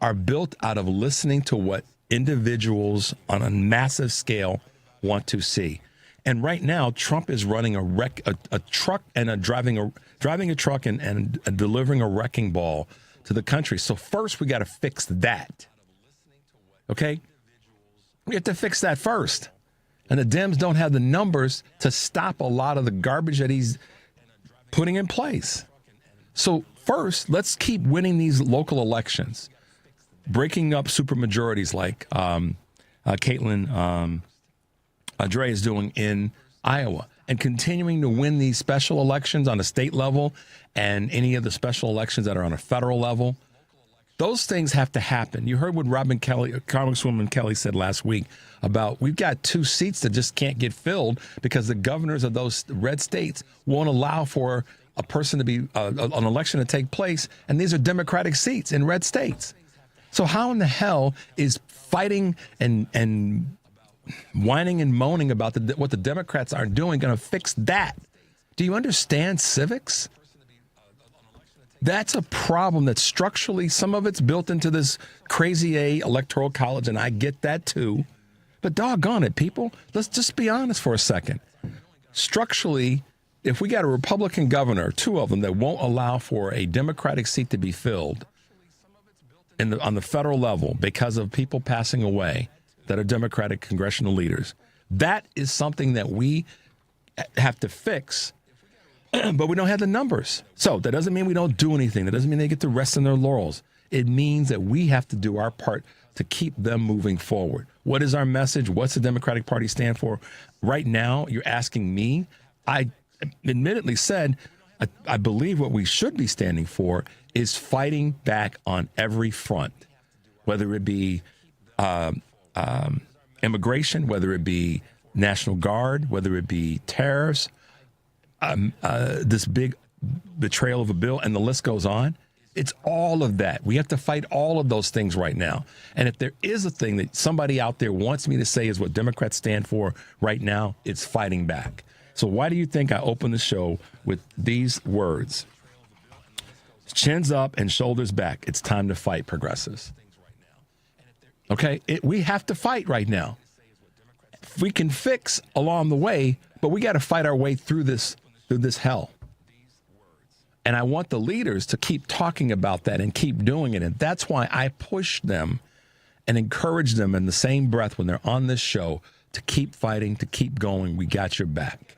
are built out of listening to what individuals on a massive scale want to see. And right now, Trump is running a truck and driving a truck and delivering a wrecking ball to the country. So first, we got to fix that. Okay? We have to fix that first. And the Dems don't have the numbers to stop a lot of the garbage that he's putting in place. So first, let's keep winning these local elections, breaking up supermajorities like Caitlin Dre is doing in Iowa, and continuing to win these special elections on a state level and any of the special elections that are on a federal level. Those things have to happen. You heard what Congresswoman Kelly said last week about we've got 2 seats that just can't get filled because the governors of those red states won't allow for a person to be an election to take place. And these are Democratic seats in red states. So how in the hell is fighting and whining and moaning about what the Democrats are doing going to fix that? Do you understand civics? That's a problem that structurally, some of it's built into this crazy electoral college, and I get that too. But doggone it, people, let's just be honest for a second. Structurally, if we got a Republican governor, 2 of them, that won't allow for a Democratic seat to be filled on the federal level because of people passing away that are Democratic congressional leaders, that is something that we have to fix. But we don't have the numbers. So that doesn't mean we don't do anything. That doesn't mean they get to rest on their laurels. It means that we have to do our part to keep them moving forward. What is our message? What's the Democratic Party stand for? Right now, you're asking me. I admittedly said I believe what we should be standing for is fighting back on every front, whether it be immigration, whether it be National Guard, whether it be tariffs, this big betrayal of a bill, and the list goes on. It's all of that. We have to fight all of those things right now. And if there is a thing that somebody out there wants me to say is what Democrats stand for right now, it's fighting back. So why do you think I opened the show with these words? Chins up and shoulders back. It's time to fight, progressives. Okay? We have to fight right now. We can fix along the way, but we got to fight our way through this hell. And I want the leaders to keep talking about that and keep doing it. And that's why I push them and encourage them in the same breath when they're on this show to keep fighting, to keep going. We got your back.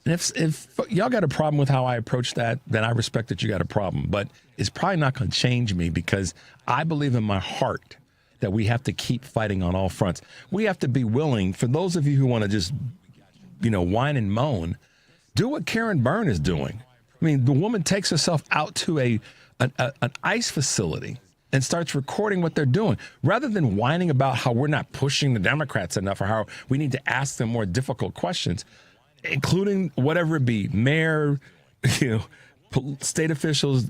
And if y'all got a problem with how I approach that, then I respect that you got a problem. But it's probably not going to change me because I believe in my heart that we have to keep fighting on all fronts. We have to be willing, for those of you who want to just, whine and moan, do what Karen Byrne is doing. I mean, the woman takes herself out to an ICE facility and starts recording what they're doing. Rather than whining about how we're not pushing the Democrats enough or how we need to ask them more difficult questions, including whatever it be, mayor, state officials,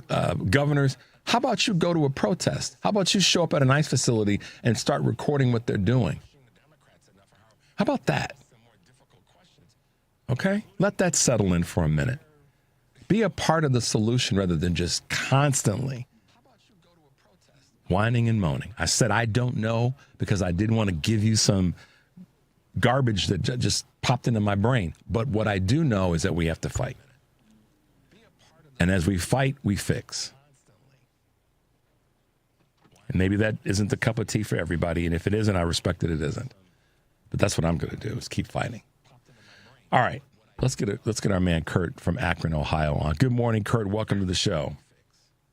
governors. How about you go to a protest? How about you show up at an ICE facility and start recording what they're doing? How about that? Okay? Let that settle in for a minute. Be a part of the solution rather than just constantly whining and moaning. I said I don't know because I didn't want to give you some garbage that just popped into my brain. But what I do know is that we have to fight. And as we fight, we fix. And maybe that isn't the cup of tea for everybody. And if it isn't, I respect that it isn't. But that's what I'm going to do is keep fighting. All right. Let's get our man Kurt from Akron, Ohio on. Good morning, Kurt. Welcome to the show.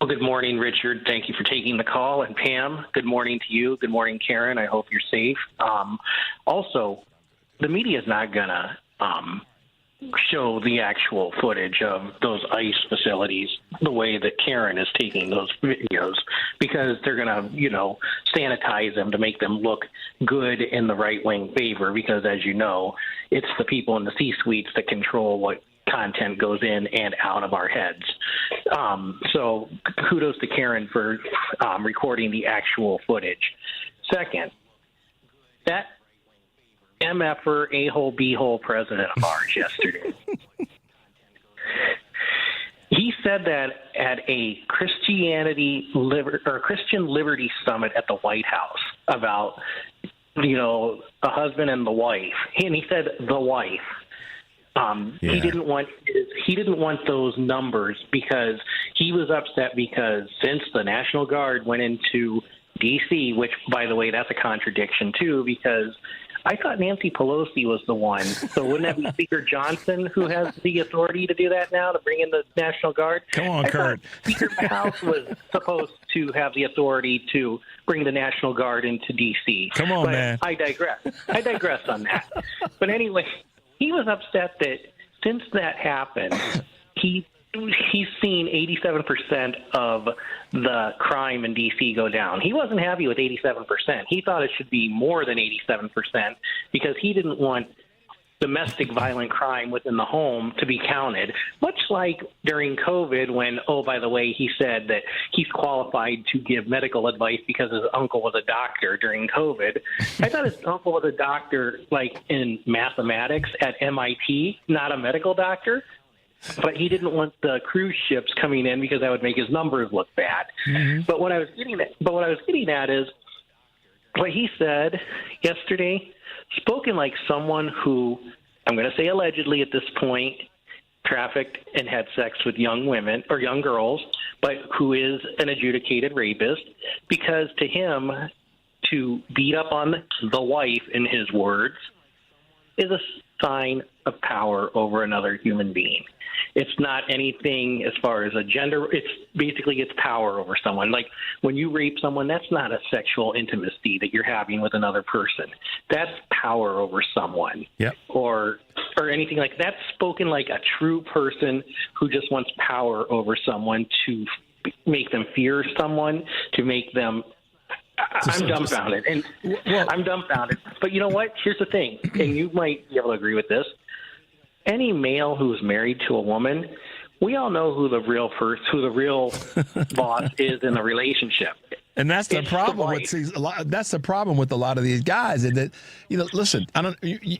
Well, good morning, Richard. Thank you for taking the call. And Pam, good morning to you. Good morning, Karen. I hope you're safe. Also, the media is not going to show the actual footage of those ICE facilities the way that Karen is taking those videos, because they're going to, sanitize them to make them look good in the right-wing favor, because, as you know, it's the people in the C-suites that control what content goes in and out of our heads. So kudos to Karen for recording the actual footage. Second, that MFer A-hole, B-hole president of ours yesterday. He said that at a Christian Liberty Summit at the White House about, a husband and the wife. And he said the wife. He didn't want those numbers because he was upset because since the National Guard went into D.C., which, by the way, that's a contradiction, too, because I thought Nancy Pelosi was the one. So wouldn't that be Speaker Johnson who has the authority to do that now, to bring in the National Guard? Come on, Kurt. Speaker of the House was supposed to have the authority to bring the National Guard into D.C. Come on, man. I digress on that. But anyway, he was upset that since that happened, he's seen 87% of the crime in D.C. go down. He wasn't happy with 87%. He thought it should be more than 87% because he didn't want domestic violent crime within the home to be counted, much like during COVID when, by the way, he said that he's qualified to give medical advice because his uncle was a doctor during COVID. I thought his uncle was a doctor, like in mathematics at MIT, not a medical doctor. But he didn't want the cruise ships coming in because that would make his numbers look bad. Mm-hmm. But what I was getting at is what he said yesterday, spoken like someone who, I'm going to say allegedly at this point, trafficked and had sex with young women or young girls, but who is an adjudicated rapist, because to him, to beat up on the wife, in his words, is a sign of power over another human being. It's not anything as far as a gender. It's power over someone. Like when you rape someone, that's not a sexual intimacy that you're having with another person. That's power over someone. Yep. Or anything like that. Spoken like a true person who just wants power over someone, to make them fear someone, to make them. I'm dumbfounded. I'm dumbfounded. But you know what? Here's the thing, and you might be able to agree with this. Any male who's married to a woman, we all know who the real boss is in the relationship. And that's the problem that's the problem with a lot of these guys. And that, listen,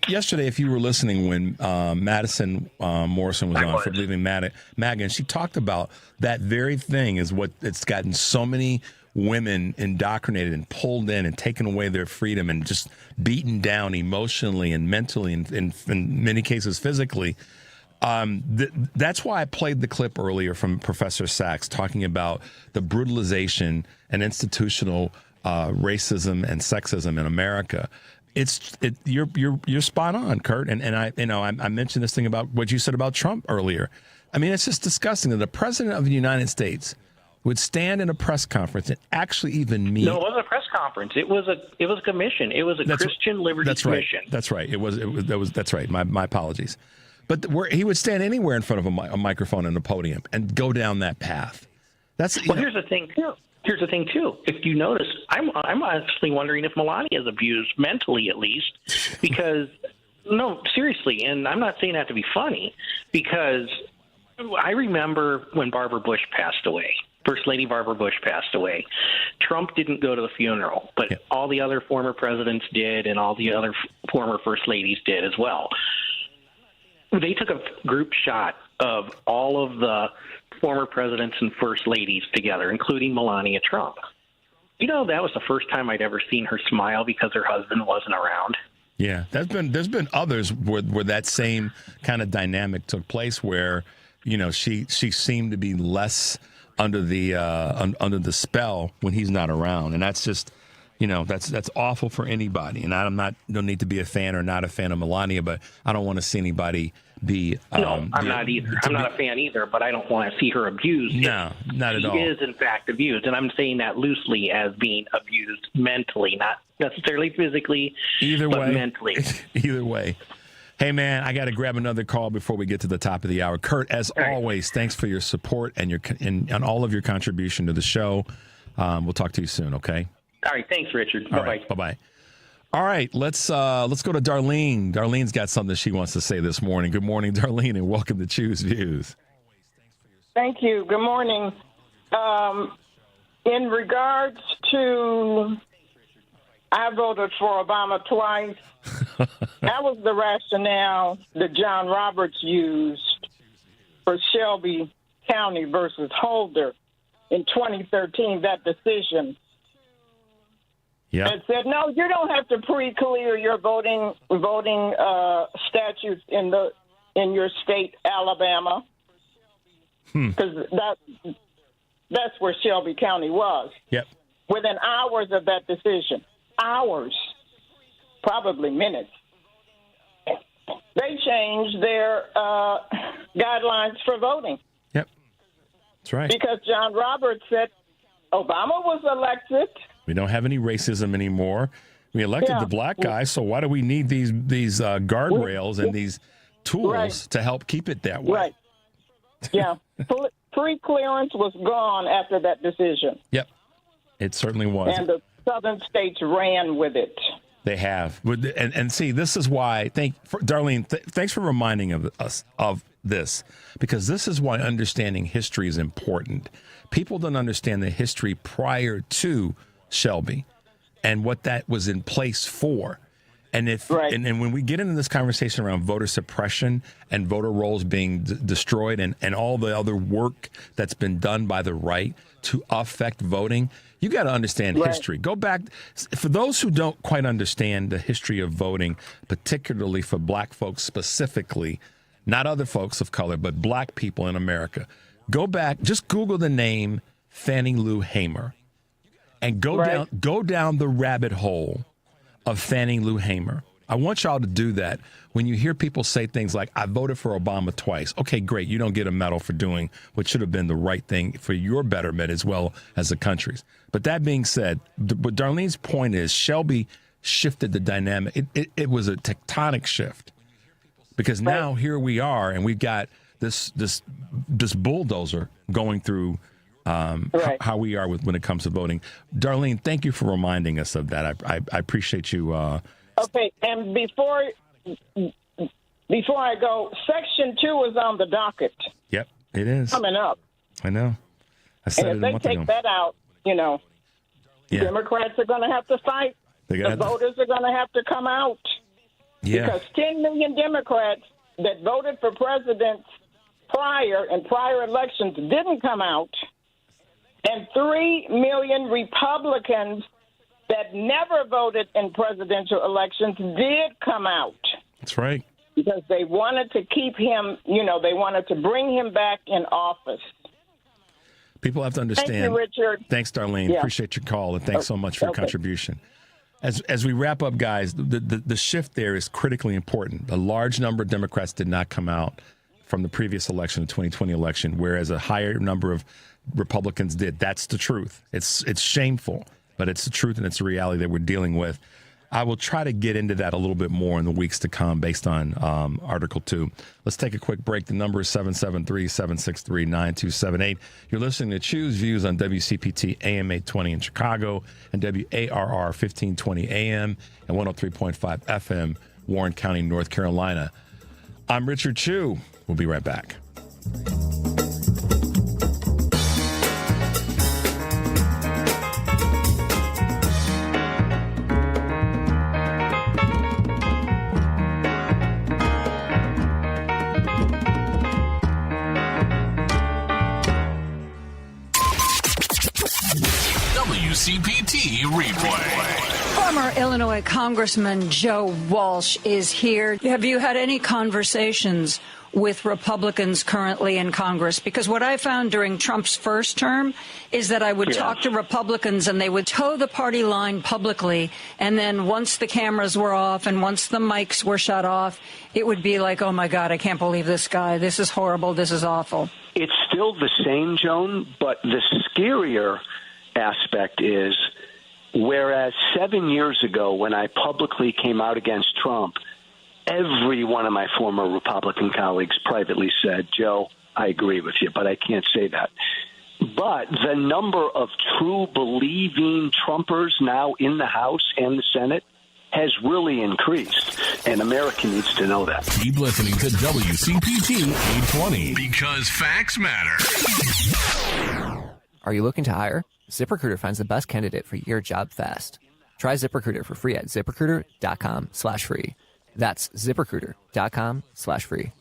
yesterday, if you were listening when Madison Morrison was on for Believing MAGA, and she talked about that very thing is what it's gotten so many women indoctrinated and pulled in and taken away their freedom and just beaten down emotionally and mentally and in many cases physically. That's why I played the clip earlier from Professor Sachs talking about the brutalization and institutional racism and sexism in America. You're spot on, Kurt. And I mentioned this thing about what you said about Trump earlier. I mean, it's just disgusting that the president of the United States would stand in a press conference and actually even meet. No, it wasn't a press conference. It was a commission. It was a Christian Liberty Commission. That's right. That's right. My apologies. But he would stand anywhere in front of a microphone and a podium and go down that path. Here's the thing too. If you notice, I'm actually wondering if Melania is abused mentally, at least, because no, seriously, and I'm not saying that to be funny, because I remember when Barbara Bush passed away. First Lady Barbara Bush passed away. Trump didn't go to the funeral, but all the other former presidents did, and all the other former first ladies did as well. They took a group shot of all of the former presidents and first ladies together, including Melania Trump. That was the first time I'd ever seen her smile because her husband wasn't around. Yeah, there's been others where that same kind of dynamic took place, where she seemed to be less under the spell when he's not around, and that's just that's awful for anybody. And don't need to be a fan or not a fan of Melania, but I don't want to see anybody be. No, I'm not either. I'm not a fan either, but I don't want to see her abused. No, not at all. She is in fact abused, and I'm saying that loosely as being abused mentally, not necessarily physically, but mentally. Either way. Hey, man, I got to grab another call before we get to the top of the hour. Kurt, as always, thanks for your support and all of your contribution to the show. We'll talk to you soon, okay? All right. Thanks, Richard. All Bye-bye. right, bye-bye. All right, let's go to Darlene. Darlene's got something she wants to say this morning. Good morning, Darlene, and welcome to Choose Views. Thank you. Good morning. In regards to, I voted for Obama twice. That was the rationale that John Roberts used for Shelby County versus Holder in 2013, that decision. Yeah. It said, no, you don't have to pre-clear your voting statutes in your state, Alabama, because that's where Shelby County was. Yep. Within hours of that decision, hours, probably minutes, they changed their guidelines for voting. Yep. That's right. Because John Roberts said Obama was elected. We don't have any racism anymore. We elected the black guy, so why do we need these guardrails and these tools to help keep it that way? Right. Yeah. Pre-clearance was gone after that decision. Yep. It certainly was. And the southern states ran with it. They have. And see, this is why, Darlene, thanks for reminding us of this, because this is why understanding history is important. People don't understand the history prior to Shelby and what that was in place for. And and when we get into this conversation around voter suppression and voter rolls being destroyed and all the other work that's been done by the right to affect voting, you got to understand history. Go back. For those who don't quite understand the history of voting, particularly for black folks specifically, not other folks of color, but black people in America, go back, just Google the name Fannie Lou Hamer and go down the rabbit hole of Fannie Lou Hamer. I want y'all to do that. When you hear people say things like, I voted for Obama twice. Okay, great. You don't get a medal for doing what should have been the right thing for your betterment as well as the country's. But that being said, what Darlene's point is, Shelby shifted the dynamic. It was a tectonic shift because now here we are and we've got this bulldozer going through how we are when it comes to voting. Darlene, thank you for reminding us of that. I appreciate you. Okay, and before I go, Section 2 is on the docket. Yep, it is. Coming up. I know. I said and it a if month they ago. take that out, Democrats are going to have to fight. The voters are going to have to come out. Yeah. Because 10 million Democrats that voted for presidents in prior elections didn't come out. And 3 million Republicans that never voted in presidential elections did come out. That's right. Because they wanted to keep him, they wanted to bring him back in office. People have to understand. Thank you, Richard. Thanks, Darlene. Yeah. Appreciate your call, and thanks so much for your contribution. As we wrap up, guys, the shift there is critically important. A large number of Democrats did not come out from the previous election, the 2020 election, whereas a higher number of Republicans did. That's the truth. It's shameful, but it's the truth and it's the reality that we're dealing with. I will try to get into that a little bit more in the weeks to come based on Article 2. Let's take a quick break. The number is 773-763-9278. You're listening to Choose Views on WCPT AM 820 in Chicago and WARR 1520 AM and 103.5 FM, Warren County, North Carolina. I'm Richard Chu. We'll be right back. WCPT replay. Former Illinois Congressman Joe Walsh is here. Have you had any conversations with Republicans currently in Congress? Because what I found during Trump's first term is that I would talk to Republicans and they would toe the party line publicly. And then once the cameras were off and once the mics were shut off, it would be like, oh, my God, I can't believe this guy. This is horrible. This is awful. It's still the same, Joan, but the scarier aspect is, whereas 7 years ago when I publicly came out against Trump, every one of my former Republican colleagues privately said, Joe, I agree with you, but I can't say that. But the number of true believing Trumpers now in the House and the Senate has really increased, and America needs to know that. Keep listening to WCPT 820 because facts matter. Are you looking to hire? ZipRecruiter finds the best candidate for your job fast. Try ZipRecruiter for free at ZipRecruiter.com/free. That's ZipRecruiter.com/free.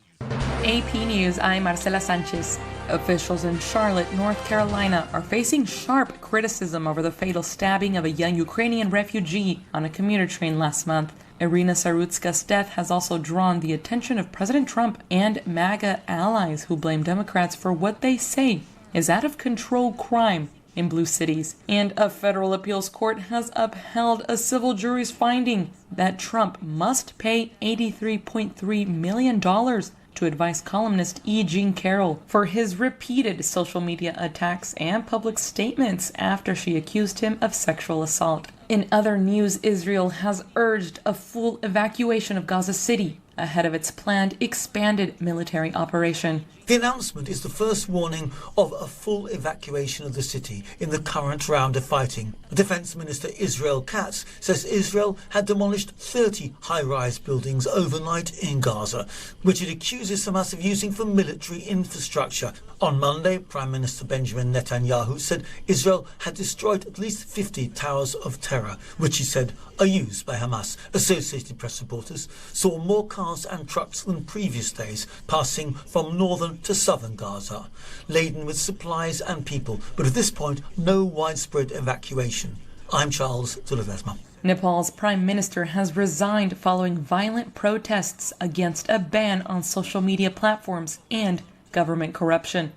AP News, I'm Marcela Sanchez. Officials in Charlotte, North Carolina are facing sharp criticism over the fatal stabbing of a young Ukrainian refugee on a commuter train last month. Irina Sarutska's death has also drawn the attention of President Trump and MAGA allies who blame Democrats for what they say is out-of-control crime in blue cities. And a federal appeals court has upheld a civil jury's finding that Trump must pay $83.3 million to advice columnist E. Jean Carroll for his repeated social media attacks and public statements after she accused him of sexual assault. In other news, Israel has urged a full evacuation of Gaza City ahead of its planned expanded military operation. The announcement is the first warning of a full evacuation of the city in the current round of fighting. Defense Minister Israel Katz says Israel had demolished 30 high-rise buildings overnight in Gaza, which it accuses Hamas of using for military infrastructure. On Monday, Prime Minister Benjamin Netanyahu said Israel had destroyed at least 50 towers of terror, which he said are used by Hamas. Associated Press reporters saw more cars and trucks than previous days passing from northern to southern Gaza, laden with supplies and people, but at this point, no widespread evacuation. I'm Charles de Ledesma. Nepal's prime minister has resigned following violent protests against a ban on social media platforms and government corruption.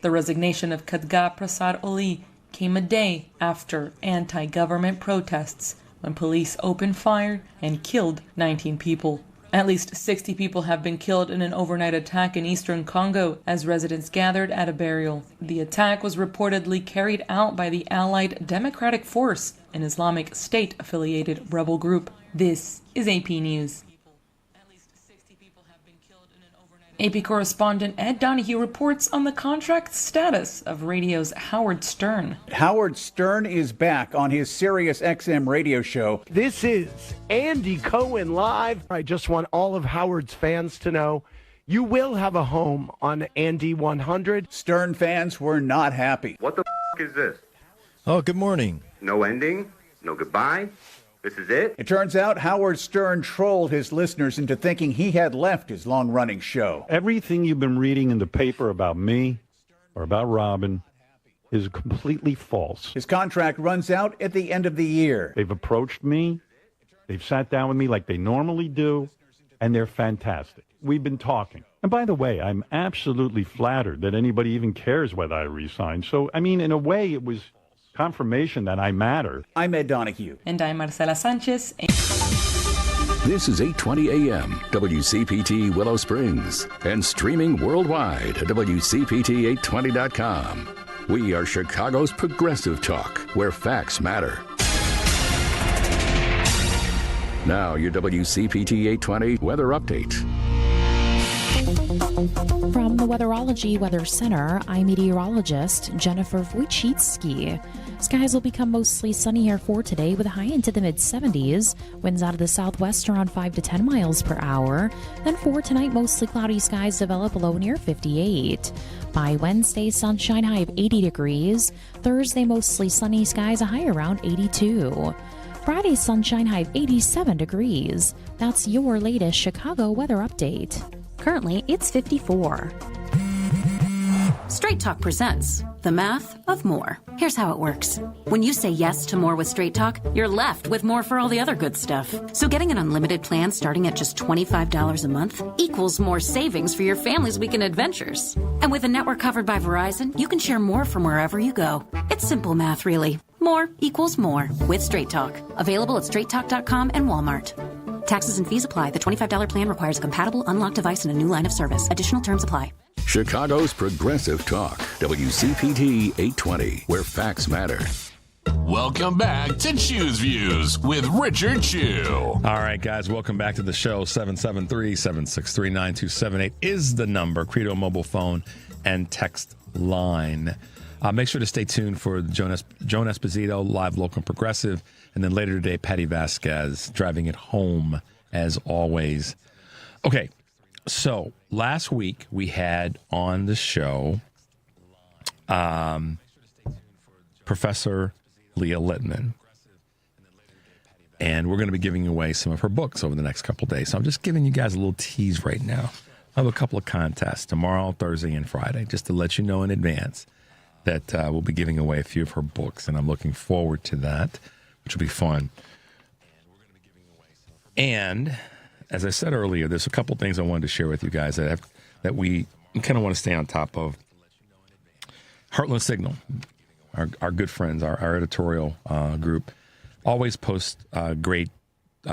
The resignation of Khadga Prasad Oli came a day after anti-government protests when police opened fire and killed 19 people. At least 60 people have been killed in an overnight attack in eastern Congo as residents gathered at a burial. The attack was reportedly carried out by the Allied Democratic Force, an Islamic State-affiliated rebel group. This is AP News. AP correspondent Ed Donahue reports on the contract status of radio's Howard Stern. Howard Stern is back on his Sirius XM radio show. This is Andy Cohen live. I just want all of Howard's fans to know you will have a home on Andy 100. Stern fans were not happy. What the is this? Oh, good morning. No ending? No goodbye? This is it? It turns out Howard Stern trolled his listeners into thinking he had left his long-running show. Everything you've been reading in the paper about me or about Robin is completely false. His contract runs out at the end of the year. They've approached me. They've sat down with me like they normally do, and they're fantastic. We've been talking. And by the way, I'm absolutely flattered that anybody even cares whether I resign. So, I mean, in a way, it was confirmation that I matter. I'm Ed Donahue. And I'm Marcela Sanchez. This is 820 AM, WCPT Willow Springs, and streaming worldwide at WCPT820.com. We are Chicago's progressive talk, where facts matter. Now, your WCPT 820 weather update. From the Weatherology Weather Center, I'm meteorologist Jennifer Wojcicki. Skies will become mostly sunny here for today with a high into the mid-70s. Winds out of the southwest around 5 to 10 miles per hour. Then for tonight, mostly cloudy skies develop low near 58. By Wednesday, sunshine high of 80 degrees. Thursday, mostly sunny skies, a high around 82. Friday, sunshine high of 87 degrees. That's your latest Chicago weather update. Currently, it's 54. Straight Talk presents The Math of More. Here's how it works. When you say yes to more with Straight Talk, you're left with more for all the other good stuff. So getting an unlimited plan starting at just $25 a month equals more savings for your family's weekend adventures. And with a network covered by Verizon, you can share more from wherever you go. It's simple math, really. More equals more with Straight Talk. Available at straighttalk.com and Walmart. Taxes and fees apply. The $25 plan requires a compatible unlocked device and a new line of service. Additional terms apply. Chicago's progressive talk, WCPT 820, where facts matter. Welcome back to Choose Views with Richard Chew. All right, guys, welcome back to the show. 773-763-9278 is the number, Credo mobile phone and text line. Make sure to stay tuned for Joan Esposito, live, local, and progressive, and then later today, Patty Vasquez, driving it home, as always. Okay, so last week we had on the show Professor Leah Littman, and we're going to be giving away some of her books over the next couple of days. So I'm just giving you guys a little tease right now. I have a couple of contests tomorrow, Thursday, and Friday, just to let you know in advance that we'll be giving away a few of her books, and I'm looking forward to that, which will be fun. And as I said earlier, there's a couple things I wanted to share with you guys that we kind of want to stay on top of. Heartland Signal, our good friends, our editorial group, always post great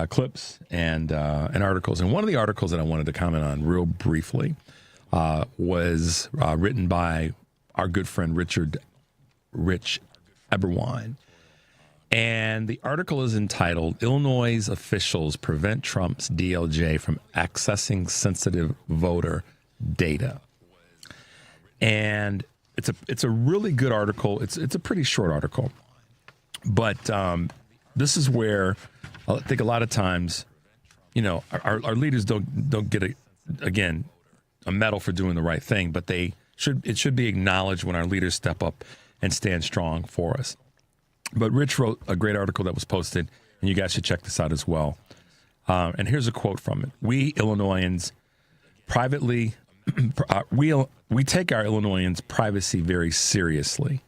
clips and articles. And one of the articles that I wanted to comment on real briefly was written by our good friend Rich Eberwine. And the article is entitled, Illinois Officials Prevent Trump's DOJ from Accessing Sensitive Voter Data. And it's a really good article. It's a pretty short article. But this is where I think a lot of times, you know, our leaders don't get a medal for doing the right thing, but it should be acknowledged when our leaders step up and stand strong for us. But Rich wrote a great article that was posted, and you guys should check this out as well. And here's a quote from it. We Illinoisans privately, we take our Illinoisans' privacy very seriously.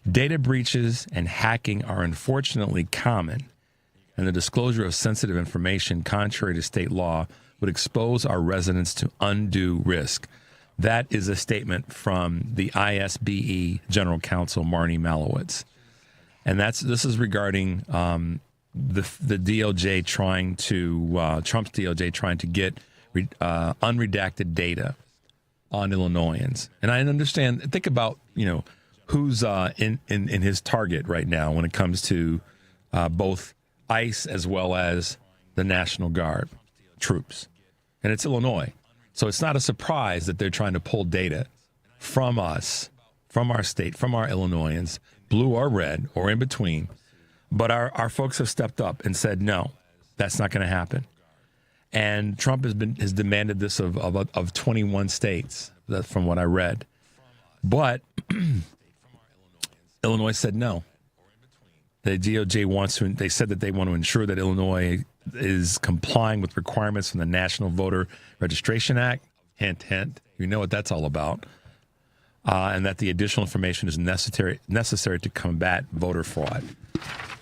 Data breaches and hacking are unfortunately common, and the disclosure of sensitive information contrary to state law would expose our residents to undue risk. That is a statement from the ISBE General Counsel, Marnie Malowitz. And this is regarding the DOJ Trump's DOJ trying to get unredacted data on Illinoisans. And I understand, think about, you know, who's in his target right now when it comes to both ICE as well as the National Guard troops. And it's Illinois. So it's not a surprise that they're trying to pull data from us, from our state, from our Illinoisans, blue or red or in between. But our folks have stepped up and said, no, that's not going to happen. And Trump has demanded this of 21 states, from what I read. But Illinois said no. The DOJ they said that they want to ensure that Illinois is complying with requirements from the National Voter Registration Act. Hint, hint. You know what that's all about. And that the additional information is necessary to combat voter fraud.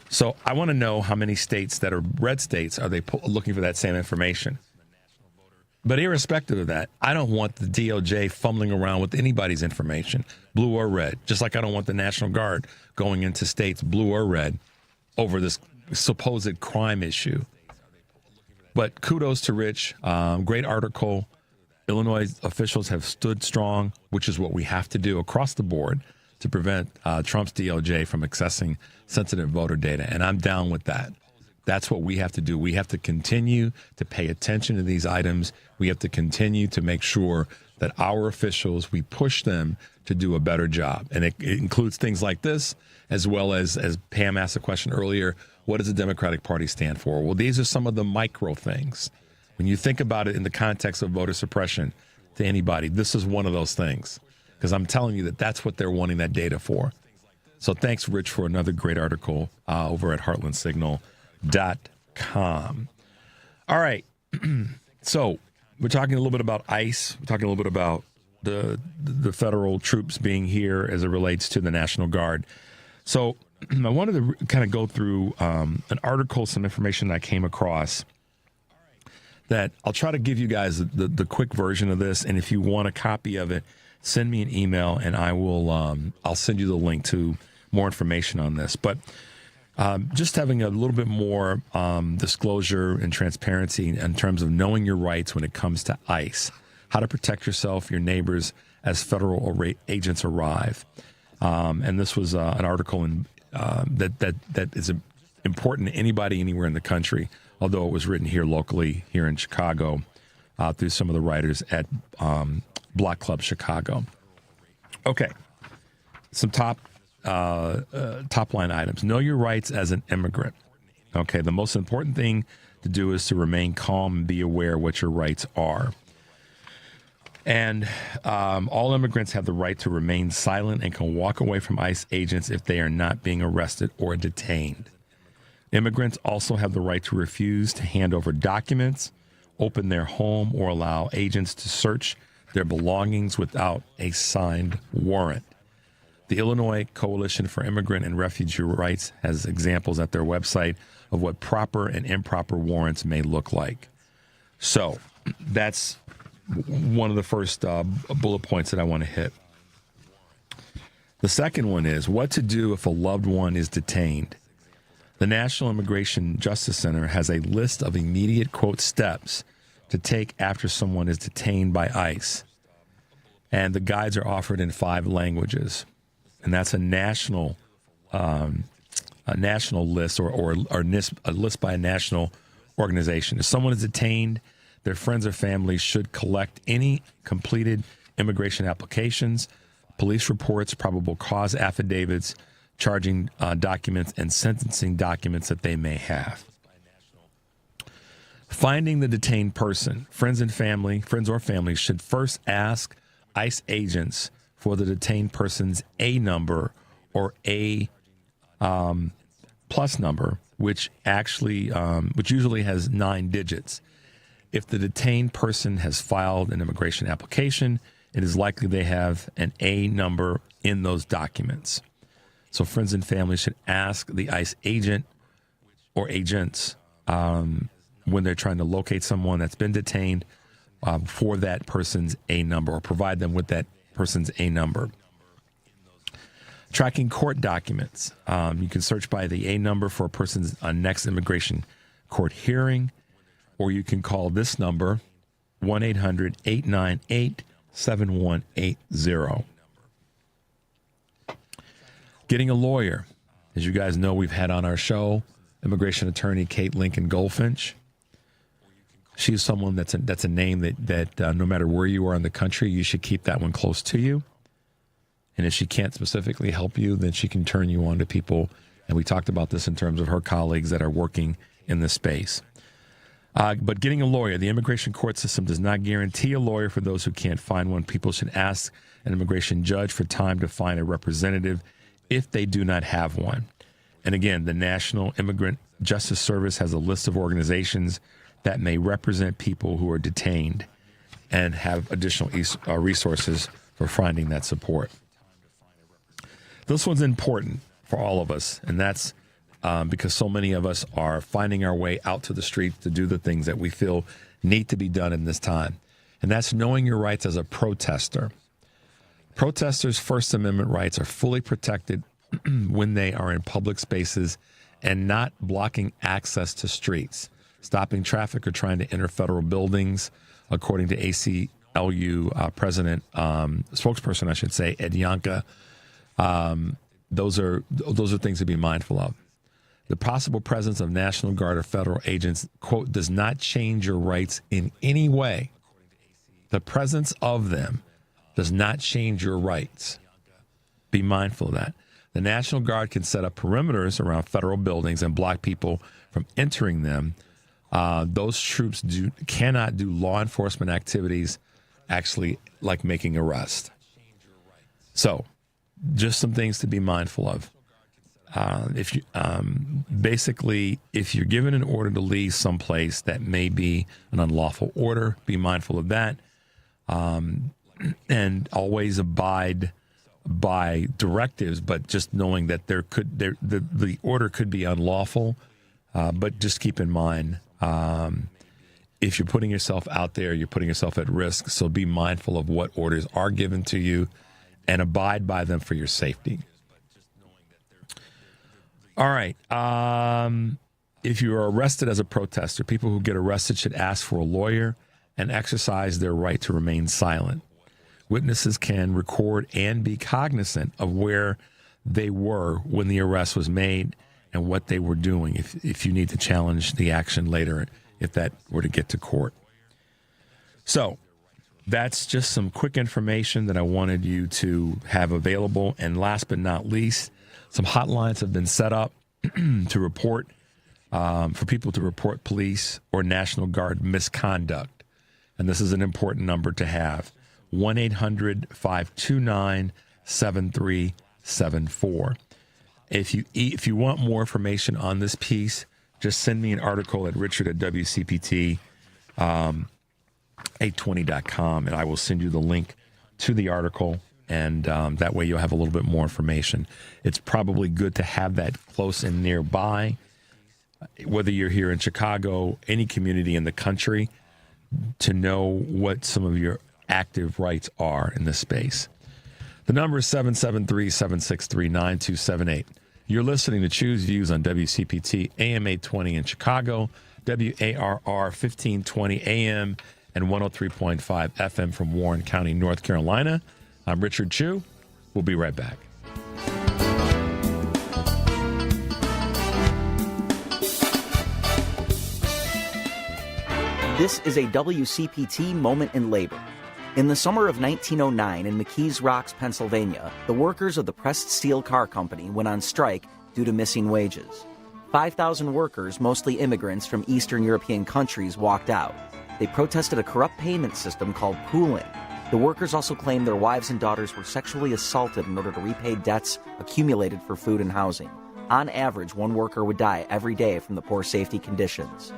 So I want to know how many states that are red states are they looking for that same information. But irrespective of that, I don't want the DOJ fumbling around with anybody's information, blue or red, just like I don't want the National Guard going into states, blue or red, over this supposed crime issue. But kudos to Rich. Great article. Illinois officials have stood strong, which is what we have to do across the board to prevent Trump's DOJ from accessing sensitive voter data. And I'm down with that. That's what we have to do. We have to continue to pay attention to these items. We have to continue to make sure that our officials, we push them to do a better job. And it includes things like this, as well as Pam asked a question earlier, what does the Democratic Party stand for? Well, these are some of the micro things. When you think about it in the context of voter suppression to anybody, this is one of those things. Because I'm telling you that's what they're wanting that data for. So thanks, Rich, for another great article over at heartlandsignal.com. All right. So we're talking a little bit about ICE. We're talking a little bit about the federal troops being here as it relates to the National Guard. So I wanted to kind of go through an article, some information that I came across that I'll try to give you guys the quick version of this. And if you want a copy of it, send me an email and I will I'll send you the link to more information on this. But just having a little bit more disclosure and transparency in terms of knowing your rights when it comes to ICE, how to protect yourself, your neighbors as federal agents arrive. And this was an article in that is important to anybody anywhere in the country, although it was written here locally, here in Chicago, through some of the writers at Block Club Chicago. Okay, some top line items. Know your rights as an immigrant. Okay, the most important thing to do is to remain calm and be aware what your rights are. And all immigrants have the right to remain silent and can walk away from ICE agents if they are not being arrested or detained. Immigrants also have the right to refuse to hand over documents, open their home, or allow agents to search their belongings without a signed warrant. The Illinois Coalition for Immigrant and Refugee Rights has examples at their website of what proper and improper warrants may look like. So that's one of the first bullet points that I want to hit. The second one is what to do if a loved one is detained. The National Immigration Justice Center has a list of immediate, quote, steps to take after someone is detained by ICE. And the guides are offered in 5 languages. And that's a national list or a list by a national organization. If someone is detained, their friends or family should collect any completed immigration applications, police reports, probable cause affidavits, charging documents, and sentencing documents that they may have. Finding the detained person, friends or family should first ask ICE agents for the detained person's A number or A plus number, which usually has 9 digits. If the detained person has filed an immigration application, it is likely they have an A number in those documents. So friends and family should ask the ICE agent or agents when they're trying to locate someone that's been detained for that person's A number or provide them with that person's A number. Tracking court documents. You can search by the A number for a person's next immigration court hearing, or you can call this number, 1-800-898-7180. Getting a lawyer. As you guys know, we've had on our show immigration attorney Kate Lincoln Goldfinch. She's someone that's a name that no matter where you are in the country, you should keep that one close to you. And if she can't specifically help you, then she can turn you on to people. And we talked about this in terms of her colleagues that are working in this space. But getting a lawyer, the immigration court system does not guarantee a lawyer for those who can't find one. People should ask an immigration judge for time to find a representative if they do not have one. And again, the National Immigrant Justice Service has a list of organizations that may represent people who are detained and have additional resources for finding that support. This one's important for all of us, and that's because so many of us are finding our way out to the streets to do the things that we feel need to be done in this time. And that's knowing your rights as a protester. Protesters' First Amendment rights are fully protected when they are in public spaces and not blocking access to streets, stopping traffic, or trying to enter federal buildings, according to ACLU spokesperson, I should say, Ed Yanka. Those are things to be mindful of. The possible presence of National Guard or federal agents, quote, does not change your rights in any way. The presence of them does not change your rights. Be mindful of that. The National Guard can set up perimeters around federal buildings and block people from entering them. Those troops cannot do law enforcement activities, actually, like making arrests. So, just some things to be mindful of. If you're given an order to leave someplace that may be an unlawful order, be mindful of that, and always abide by directives. But just knowing that the order could be unlawful, but just keep in mind, if you're putting yourself out there, you're putting yourself at risk. So be mindful of what orders are given to you and abide by them for your safety. All right. If you are arrested as a protester, people who get arrested should ask for a lawyer and exercise their right to remain silent. Witnesses can record and be cognizant of where they were when the arrest was made and what they were doing if you need to challenge the action later, if that were to get to court. So that's just some quick information that I wanted you to have available. And last but not least, some hotlines have been set up to report, for people to report police or National Guard misconduct. And this is an important number to have. 1-800-529-7374. If you want more information on this piece, just send me an article at richard@WCPT820.com, and I will send you the link to the article, and that way you'll have a little bit more information. It's probably good to have that close and nearby, whether you're here in Chicago, any community in the country, to know what some of your active rights are in this space. The number is 773-763-9278. You're listening to Choose Views on WCPT AM 820 in Chicago, WARR 1520 AM and 103.5 FM from Warren County, North Carolina. I'm Richard Chu. We'll be right back. This is a WCPT moment in labor. In the summer of 1909 in McKees Rocks, Pennsylvania, the workers of the Pressed Steel Car Company went on strike due to missing wages. 5,000 workers, mostly immigrants from Eastern European countries, walked out. They protested a corrupt payment system called pooling. The workers also claimed their wives and daughters were sexually assaulted in order to repay debts accumulated for food and housing. On average, one worker would die every day from the poor safety conditions.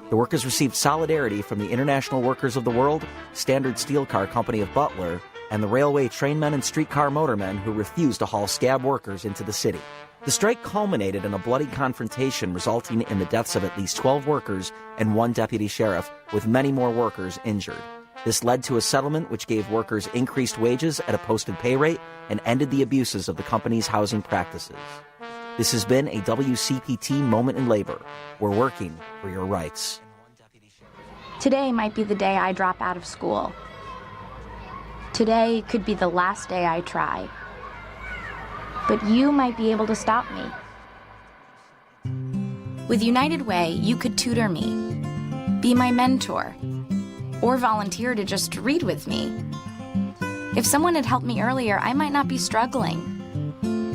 The workers received solidarity from the International Workers of the World, Standard Steel Car Company of Butler, and the railway trainmen and streetcar motormen who refused to haul scab workers into the city. The strike culminated in a bloody confrontation resulting in the deaths of at least 12 workers and one deputy sheriff, with many more workers injured. This led to a settlement which gave workers increased wages at a posted pay rate and ended the abuses of the company's housing practices. This has been a WCPT moment in labor. We're working for your rights. Today might be the day I drop out of school. Today could be the last day I try. But you might be able to stop me. With United Way, you could tutor me, be my mentor, or volunteer to just read with me. If someone had helped me earlier, I might not be struggling.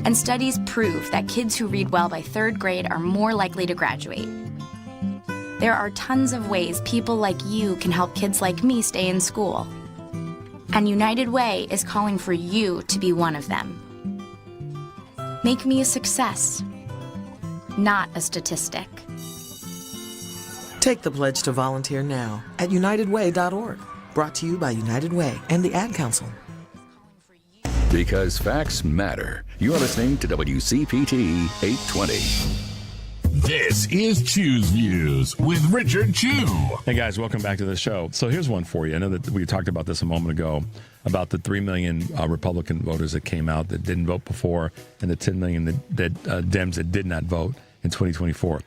And studies prove that kids who read well by 3rd grade are more likely to graduate. There are tons of ways people like you can help kids like me stay in school. And United Way is calling for you to be one of them. Make me a success, not a statistic. Take the pledge to volunteer now at unitedway.org. Brought to you by United Way and the Ad Council. Because facts matter. You're listening to WCPT 820. This is Choose Views with Richard Chu. Hey guys, welcome back to the show. So here's one for you. I know that we talked about this a moment ago, about the 3 million Republican voters that came out that didn't vote before, and the 10 million that Dems that did not vote in 2024.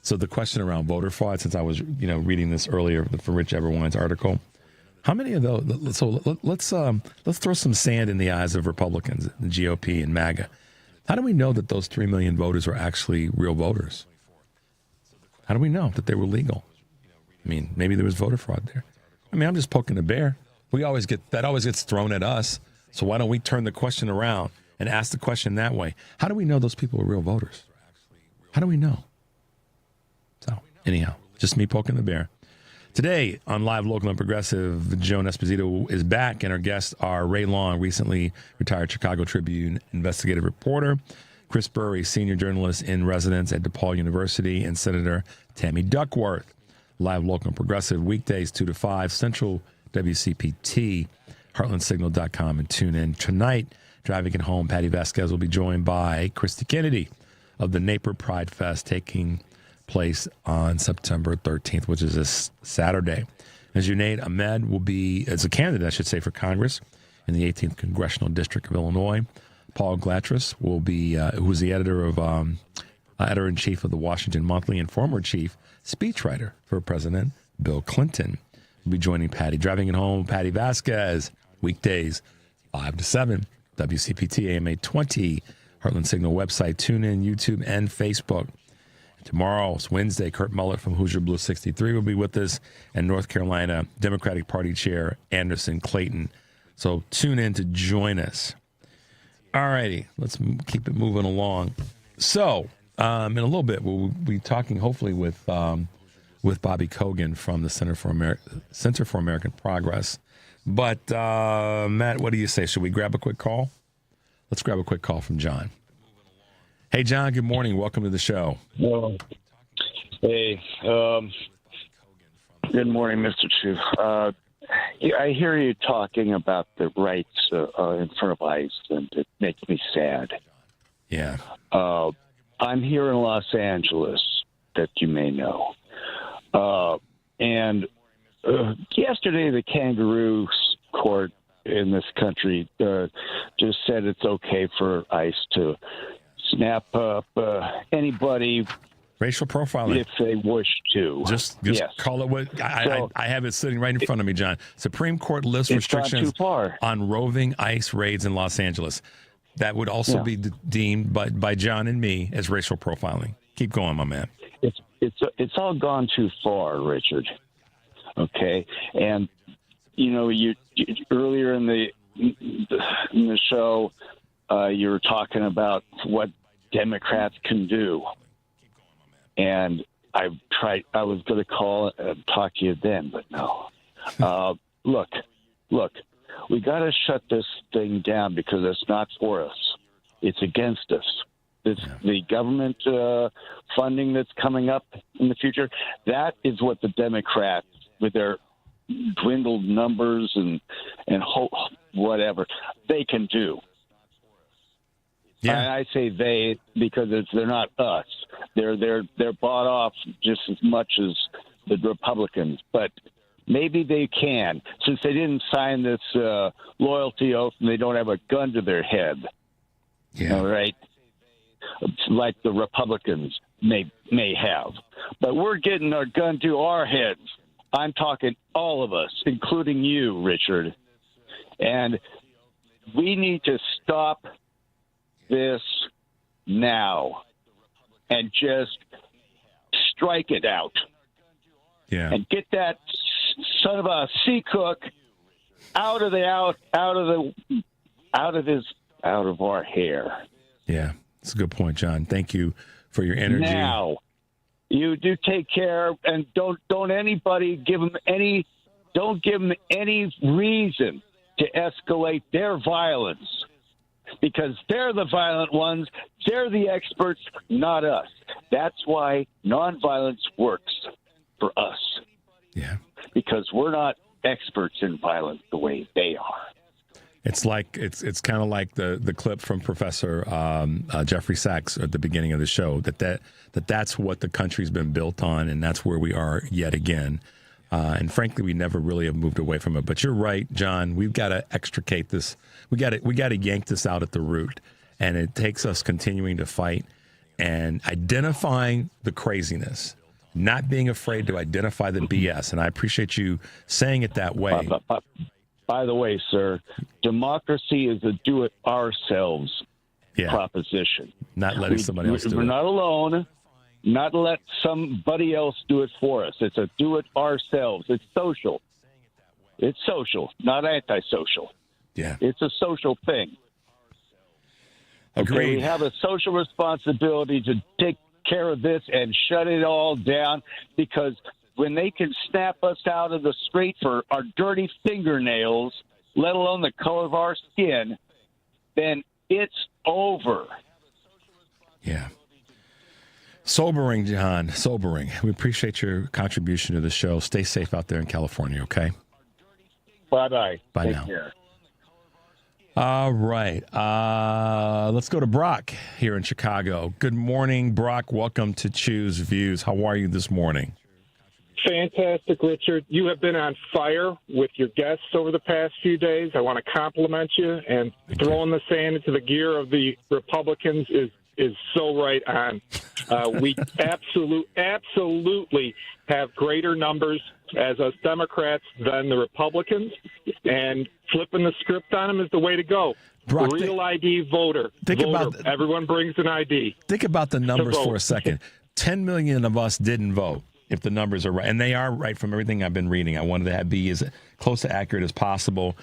So the question around voter fraud, since I was reading this earlier from Rich Everwine's article, how many of those? So let's throw some sand in the eyes of Republicans, the GOP and MAGA. How do we know that those 3 million voters are actually real voters? How do we know that they were legal? I mean, maybe there was voter fraud there. I mean, I'm just poking the bear. That always gets thrown at us. So why don't we turn the question around and ask the question that way? How do we know those people are real voters? How do we know? So anyhow, just me poking the bear. Today on Live, Local, and Progressive, Joan Esposito is back, and our guests are Ray Long, recently retired Chicago Tribune investigative reporter, Chris Burry, senior journalist in residence at DePaul University, and Senator Tammy Duckworth. Live, Local, and Progressive, weekdays 2 to 5, Central WCPT, heartlandsignal.com, and tune in. Tonight, driving it home, Patty Vasquez will be joined by Christy Kennedy of the Naper Pride Fest, taking place on September 13th, which is this Saturday. And Junaid Ahmed will be, as a candidate, I should say, for Congress in the 18th Congressional District of Illinois. Paul Glatras will be, who's the editor-in-chief of the Washington Monthly and former chief speechwriter for President Bill Clinton, will be joining Patty. Driving it home, Patty Vasquez, weekdays 5 to 7, WCPT AM 820, Heartland Signal website, TuneIn, YouTube, and Facebook. Tomorrow, it's Wednesday, Kurt Mullett from Hoosier Blue 63 will be with us, and North Carolina Democratic Party Chair Anderson Clayton. So tune in to join us. All righty, let's keep it moving along. So in a little bit, we'll be talking hopefully with Bobby Kogan from the Center for American Progress. But Matt, what do you say? Should we grab a quick call? Let's grab a quick call from John. Hey, John, good morning. Welcome to the show. Hey, good morning, Mr. Chief. I hear you talking about the rights in front of ICE, and it makes me sad. Yeah. I'm here in Los Angeles, that you may know. And yesterday, the kangaroo court in this country just said it's okay for ICE to snap up anybody, racial profiling, if they wish to. Just yes. Call it what I have it sitting right in front of me, John. Supreme Court lifts restrictions on roving ICE raids in Los Angeles. That would also be deemed by John and me as racial profiling. Keep going, my man. It's all gone too far, Richard. Okay, and you earlier in the show, you were talking about what Democrats can do, and I was going to call and talk to you then, but no. Look, we got to shut this thing down because it's not for us; it's against us. The government funding that's coming up in the future, that is what the Democrats, with their dwindled numbers and whatever, they can do. Yeah. And I say they because they're not us. They're bought off just as much as the Republicans. But maybe they can, since they didn't sign this loyalty oath and they don't have a gun to their head. Yeah. All right. Like the Republicans may have. But we're getting our gun to our heads. I'm talking all of us, including you, Richard. And we need to stop this now and just strike it out. Yeah. And get that son of a sea cook out of our hair. Yeah. That's a good point, John. Thank you for your energy. Now, you do take care, and don't anybody give them any reason to escalate their violence, because they're the violent ones. They're the experts, not us. That's why nonviolence works for us. Yeah, because we're not experts in violence the way they are. It's like it's kind of like the clip from Professor Jeffrey Sachs at the beginning of the show that's what the country's been built on, and that's where we are yet again. And frankly, we never really have moved away from it. But you're right, John. We've got to extricate this. We got to yank this out at the root, and it takes us continuing to fight and identifying the craziness, not being afraid to identify the BS. And I appreciate you saying it that way. By the way, sir, democracy is a do-it-ourselves proposition. Not letting somebody else do it. We're not alone. Not let somebody else do it for us. It's a do-it-ourselves. It's social. It's social, not antisocial. Yeah. It's a social thing. Agreed. Okay, we have a social responsibility to take care of this and shut it all down, because when they can snap us out of the street for our dirty fingernails, let alone the color of our skin, then it's over. Yeah. Sobering, John. Sobering. We appreciate your contribution to the show. Stay safe out there in California, okay? Bye-bye. Bye Take now. Care. All right. Let's go to Brock here in Chicago. Good morning, Brock. Welcome to Choose Views. How are you this morning? Fantastic, Richard. You have been on fire with your guests over the past few days. I want to compliment you, and throwing the sand into the gear of the Republicans is is so right on. We absolutely have greater numbers as us Democrats than the Republicans, and flipping the script on them is the way to go. Brock, Real ID voter. Everyone brings an ID. Think about the numbers for a second. 10 million of us didn't vote, if the numbers are right. And they are right from everything I've been reading. I wanted to be as close to accurate as possible.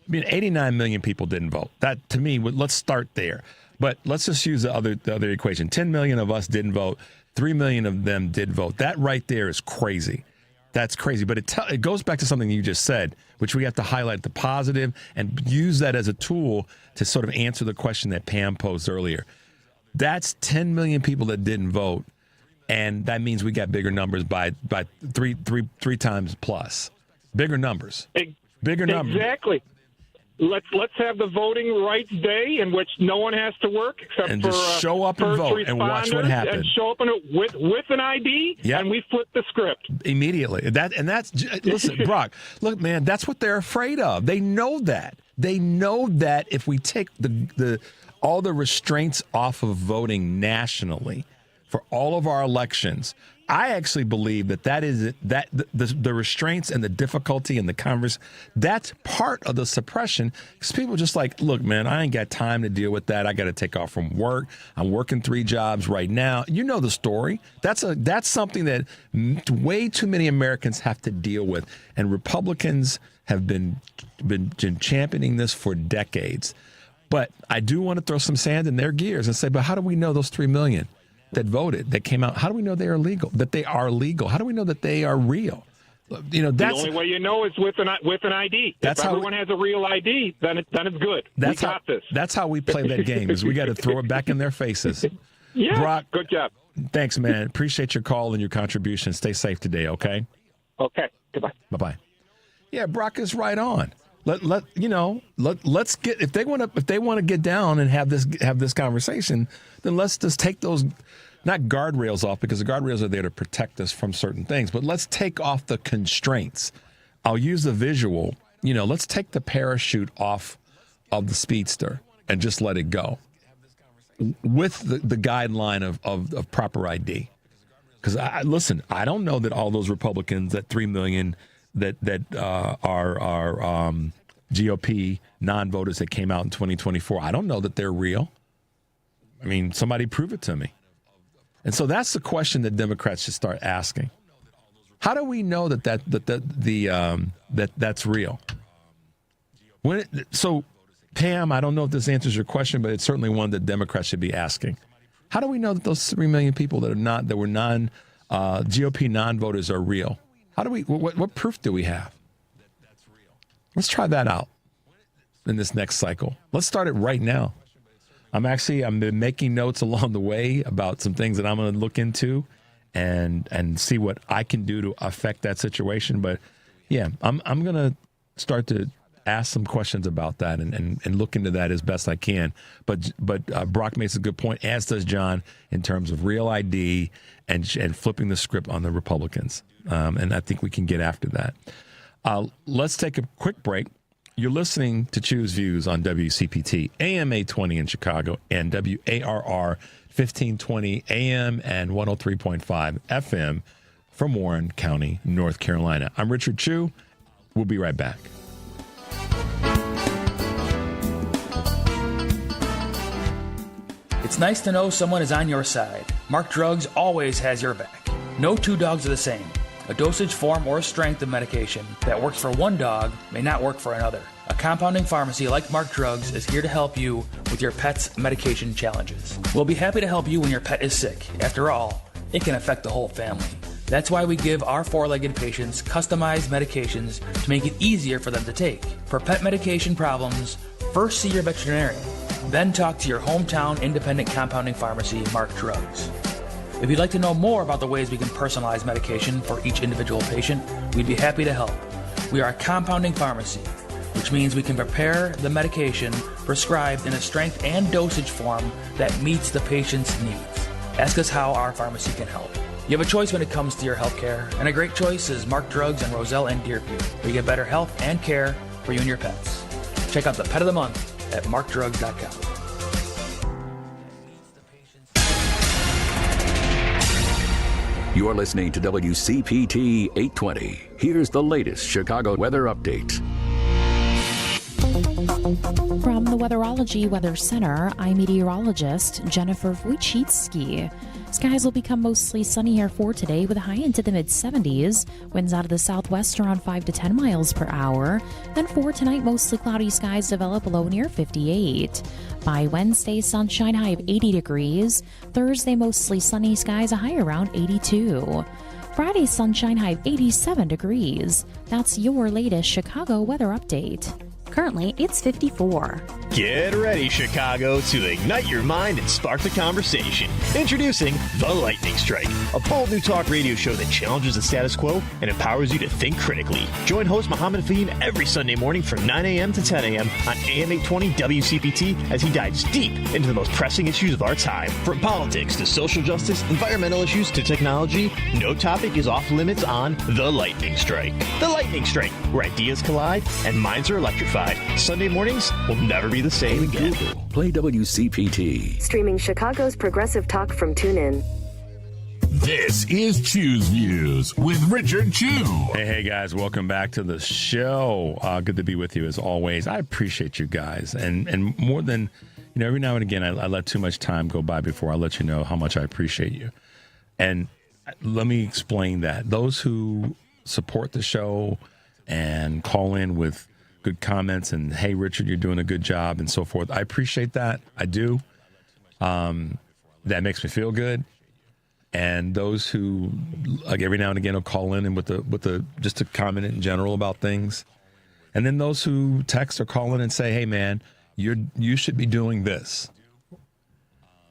I mean, 89 million people didn't vote. That, to me, let's start there. But let's just use the other equation. 10 million of us didn't vote. 3 million of them did vote. That right there is crazy. That's crazy. But it goes back to something you just said, which we have to highlight the positive and use that as a tool to sort of answer the question that Pam posed earlier. That's 10 million people that didn't vote, and that means we got bigger numbers by three times plus. Bigger numbers. Bigger numbers. Exactly. Let's have the voting rights day in which no one has to work except and for just show up and vote and watch what happens. And show up with an ID, and we flip the script immediately. Listen, Brock. Look, man, that's what they're afraid of. They know that. They know that if we take all the restraints off of voting nationally for all of our elections, I actually believe that the restraints and the difficulty and the converse, that's part of the suppression. Because people are just like, look, man, I ain't got time to deal with that. I got to take off from work. I'm working 3 jobs right now. You know the story. That's something that way too many Americans have to deal with. And Republicans have been championing this for decades. But I do want to throw some sand in their gears and say, but how do we know those 3 million? That voted, that came out, how do we know they are legal? That they are legal? How do we know that they are real? You know, that's the only way you know is with an ID. If everyone has a real ID, then it's good. We got this. That's how we play that game. Is we got to throw it back in their faces. Yeah, Brock, good job. Thanks, man. Appreciate your call and your contribution. Stay safe today. Okay. Okay. Goodbye. Bye. Yeah, Brock is right on. Let's get if they want to get down and have this conversation, then let's just take those not guardrails off, because the guardrails are there to protect us from certain things, but let's take off the constraints. I'll use the visual. Let's take the parachute off of the Speedster and just let it go with the guideline of proper ID. Because I don't know that all those Republicans, that 3 million that are GOP non-voters that came out in 2024, I don't know that they're real. I mean, somebody prove it to me. And so that's the question that Democrats should start asking. How do we know that's real? So, Pam, I don't know if this answers your question, but it's certainly one that Democrats should be asking. How do we know that those 3 million people that were GOP non-voters are real? How do we? What proof do we have? Let's try that out in this next cycle. Let's start it right now. I've been making notes along the way about some things that I'm going to look into and see what I can do to affect that situation. But yeah, I'm going to start to ask some questions about that and look into that as best I can. But Brock makes a good point, as does John, in terms of real ID and flipping the script on the Republicans. And I think we can get after that. Let's take a quick break. You're listening to Choose Views on WCPT, AM 820 in Chicago, and WARR 1520 AM and 103.5 FM from Warren County, North Carolina. I'm Richard Chu. We'll be right back. It's nice to know someone is on your side. Mark Drugs always has your back. No 2 dogs are the same. A dosage form or strength of medication that works for one dog may not work for another. A compounding pharmacy like Mark Drugs is here to help you with your pet's medication challenges. We'll be happy to help you when your pet is sick. After all, it can affect the whole family. That's why we give our 4-legged patients customized medications to make it easier for them to take. For pet medication problems, first see your veterinarian, then talk to your hometown independent compounding pharmacy, Mark Drugs. If you'd like to know more about the ways we can personalize medication for each individual patient, we'd be happy to help. We are a compounding pharmacy, which means we can prepare the medication prescribed in a strength and dosage form that meets the patient's needs. Ask us how our pharmacy can help. You have a choice when it comes to your health care, and a great choice is Mark Drugs in Roselle and Deerfield, where you get better health and care for you and your pets. Check out the Pet of the Month at markdrugs.com. You're listening to WCPT 820. Here's the latest Chicago weather update. From the Weatherology Weather Center, I'm meteorologist Jennifer Wojcicki. Skies will become mostly sunny here for today with a high into the mid-70s. Winds out of the southwest around 5 to 10 miles per hour. Then for tonight, mostly cloudy skies develop low near 58. By Wednesday, sunshine high of 80 degrees. Thursday, mostly sunny skies, a high around 82. Friday, sunshine high of 87 degrees. That's your latest Chicago weather update. Currently, it's 54. Get ready, Chicago, to ignite your mind and spark the conversation. Introducing The Lightning Strike, a bold new talk radio show that challenges the status quo and empowers you to think critically. Join host Mohammed Fahim every Sunday morning from 9 a.m. to 10 a.m. on AM 820 WCPT as he dives deep into the most pressing issues of our time. From politics to social justice, environmental issues to technology, no topic is off limits on The Lightning Strike. The Lightning Strike, where ideas collide and minds are electrified. Sunday mornings will never be the same again. Google, play WCPT. Streaming Chicago's progressive talk from TuneIn. This is Choose Views with Richard Chew. Hey, guys, welcome back to the show. Good to be with you as always. I appreciate you guys. And more than, every now and again, I let too much time go by before I let you know how much I appreciate you. And let me explain that. Those who support the show and call in with good comments and, hey, Richard, you're doing a good job and so forth. I appreciate that. I do. That makes me feel good. And those who, like, every now and again will call in and with the just to comment in general about things. And then those who text or call in and say, hey, man, you should be doing this.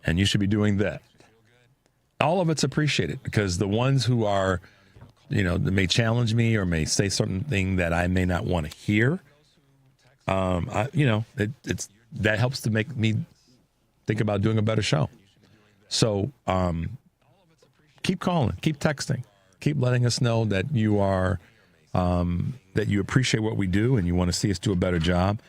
And you should be doing that. All of it's appreciated because the ones who are, that may challenge me or may say something that I may not want to hear, that helps to make me think about doing a better show. So keep calling, keep texting, keep letting us know that you are that you appreciate what we do and you want to see us do a better job.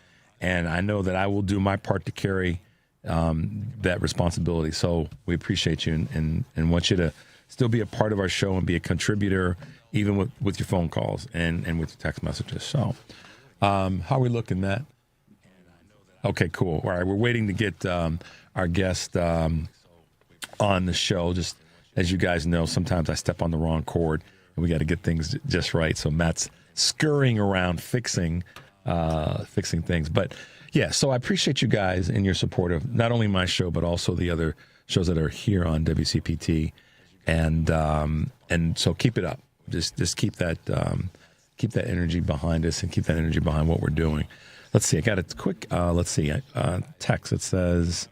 And I know that I will do my part to carry that responsibility. So we appreciate you and want you to still be a part of our show and be a contributor, even with your phone calls and with your text messages. So. How are we looking, Matt? Okay, cool. All right, we're waiting to get our guest on the show. Just as you guys know, sometimes I step on the wrong cord, and we got to get things just right. So Matt's scurrying around fixing things. But, yeah, so I appreciate you guys and your support of not only my show, but also the other shows that are here on WCPT. And so keep it up. Just keep that keep that energy behind us and keep that energy behind what we're doing. Let's see. I got a quick, text that says,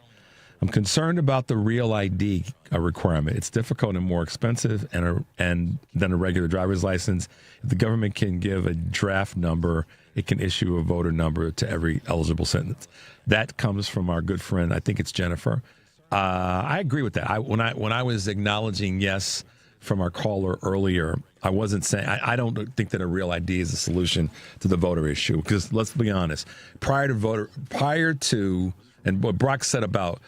I'm concerned about the real ID requirement. It's difficult and more expensive and than a regular driver's license. If the government can give a draft number, it can issue a voter number to every eligible sentence. That comes from our good friend, I think it's Jennifer. I agree with that. When I was acknowledging yes from our caller earlier, I wasn't saying I don't think that a real ID is a solution to the voter issue, because let's be honest, prior to and what Brock said about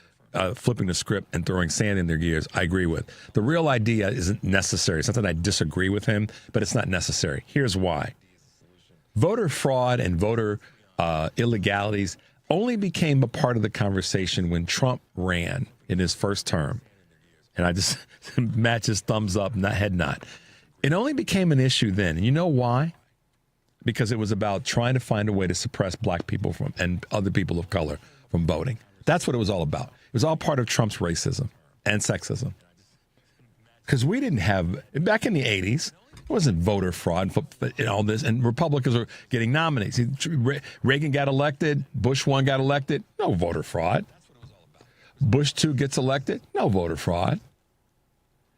flipping the script and throwing sand in their gears, I agree with. The real ID isn't necessary. It's not that I disagree with him, but it's not necessary. Here's why. Voter fraud and voter illegalities only became a part of the conversation when Trump ran in his first term. And I just, Matt just thumbs up, head nod. It only became an issue then. And you know why? Because it was about trying to find a way to suppress black people and other people of color from voting. That's what it was all about. It was all part of Trump's racism and sexism. Because we didn't have, back in the 80s, it wasn't voter fraud and all this, and Republicans were getting nominated. Reagan got elected, Bush 1 got elected, no voter fraud. Bush 2 gets elected, no voter fraud.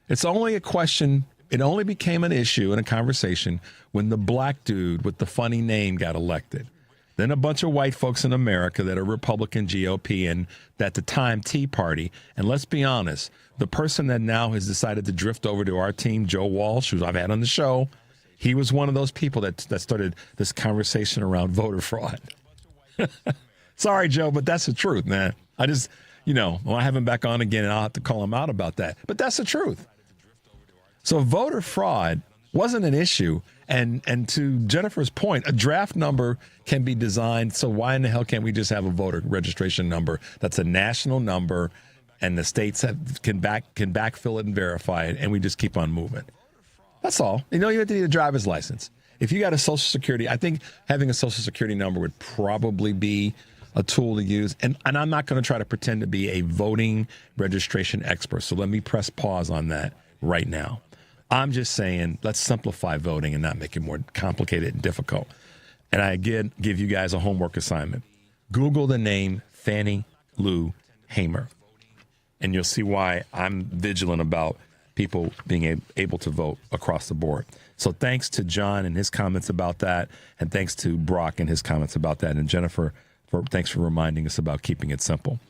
It's only a question. It only became an issue and a conversation when the black dude with the funny name got elected. Then a bunch of white folks in America that are Republican, GOP, and at the time Tea Party. And let's be honest, the person that now has decided to drift over to our team, Joe Walsh, who I've had on the show, he was one of those people that started this conversation around voter fraud. Sorry, Joe, but that's the truth, man. I just, I have him back on again, and I'll have to call him out about that. But that's the truth. So voter fraud wasn't an issue. And to Jennifer's point, a draft number can be designed. So why in the hell can't we just have a voter registration number that's a national number, and the states can backfill it and verify it, and we just keep on moving? That's all. You have to need a driver's license. If you got a Social Security, I think having a Social Security number would probably be a tool to use. And I'm not going to try to pretend to be a voting registration expert. So let me press pause on that right now. I'm just saying, let's simplify voting and not make it more complicated and difficult. And I again give you guys a homework assignment. Google the name Fannie Lou Hamer, and you'll see why I'm vigilant about people being able to vote across the board. So thanks to John and his comments about that, and thanks to Brock and his comments about that, and Jennifer, thanks for reminding us about keeping it simple.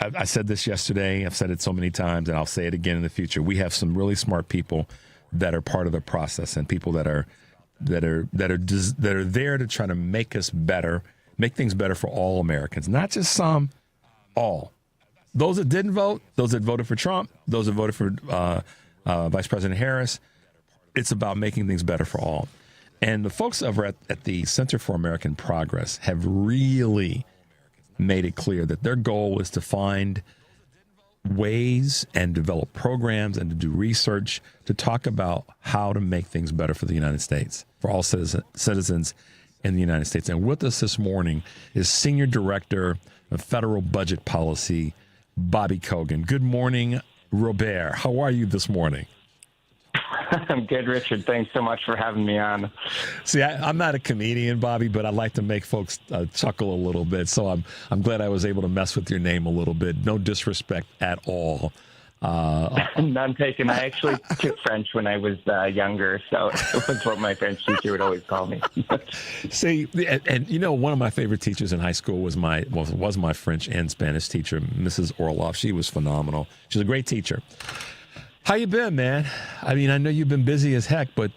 I said this yesterday. I've said it so many times, and I'll say it again in the future. We have some really smart people that are part of the process, and people that are there to try to make us better, make things better for all Americans, not just some, all. Those that didn't vote, those that voted for Trump, those that voted for Vice President Harris. It's about making things better for all. And the folks over at the Center for American Progress have really made it clear that their goal is to find ways and develop programs and to do research to talk about how to make things better for the United States, for all citizens in the United States. And with us this morning is Senior Director of Federal Budget Policy, Bobby Kogan. Good morning, Robert. How are you this morning? I'm good, Richard. Thanks so much for having me on. See, I'm not a comedian, Bobby, but I like to make folks chuckle a little bit. So I'm glad I was able to mess with your name a little bit. No disrespect at all. None taken. I actually took French when I was younger, so it was what my French teacher would always call me. See, and one of my favorite teachers in high school was my French and Spanish teacher, Mrs. Orloff. She was phenomenal. She's a great teacher. How you been, man? I mean, I know you've been busy as heck, but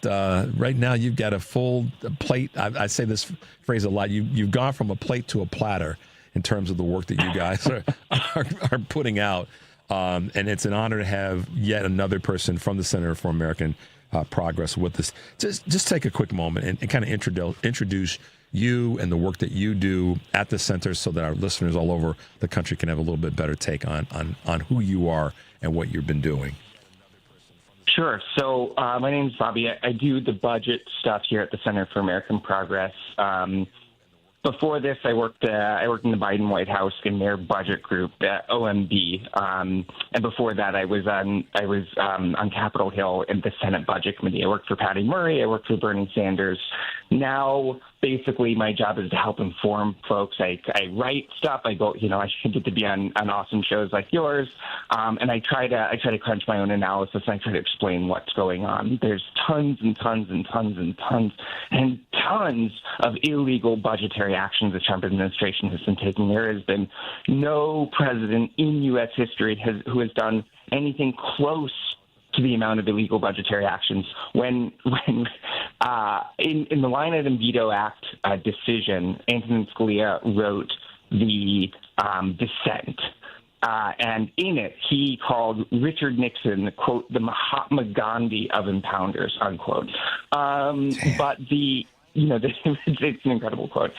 right now you've got a full plate. I say this phrase a lot. You've gone from a plate to a platter in terms of the work that you guys are putting out. And it's an honor to have yet another person from the Center for American Progress with us. Just take a quick moment and kind of introduce you and the work that you do at the center so that our listeners all over the country can have a little bit better take on who you are and what you've been doing. Sure. So my name is Bobby. I do the budget stuff here at the Center for American Progress. Before this, I worked in the Biden White House in their budget group, OMB, and before that, I was on Capitol Hill in the Senate Budget Committee. I worked for Patty Murray. I worked for Bernie Sanders. Now, basically, my job is to help inform folks. I write stuff. I get to be on awesome shows like yours, and I try to crunch my own analysis. And I try to explain what's going on. There's tons and tons and tons and tons and tons of illegal budgetary actions the Trump administration has been taking. There has been no president in U.S. history who has done anything close to the amount of illegal budgetary actions. When in the Line Item Veto Act decision, Antonin Scalia wrote the dissent. And in it, he called Richard Nixon, quote, the Mahatma Gandhi of impounders, unquote. But it's an incredible quote.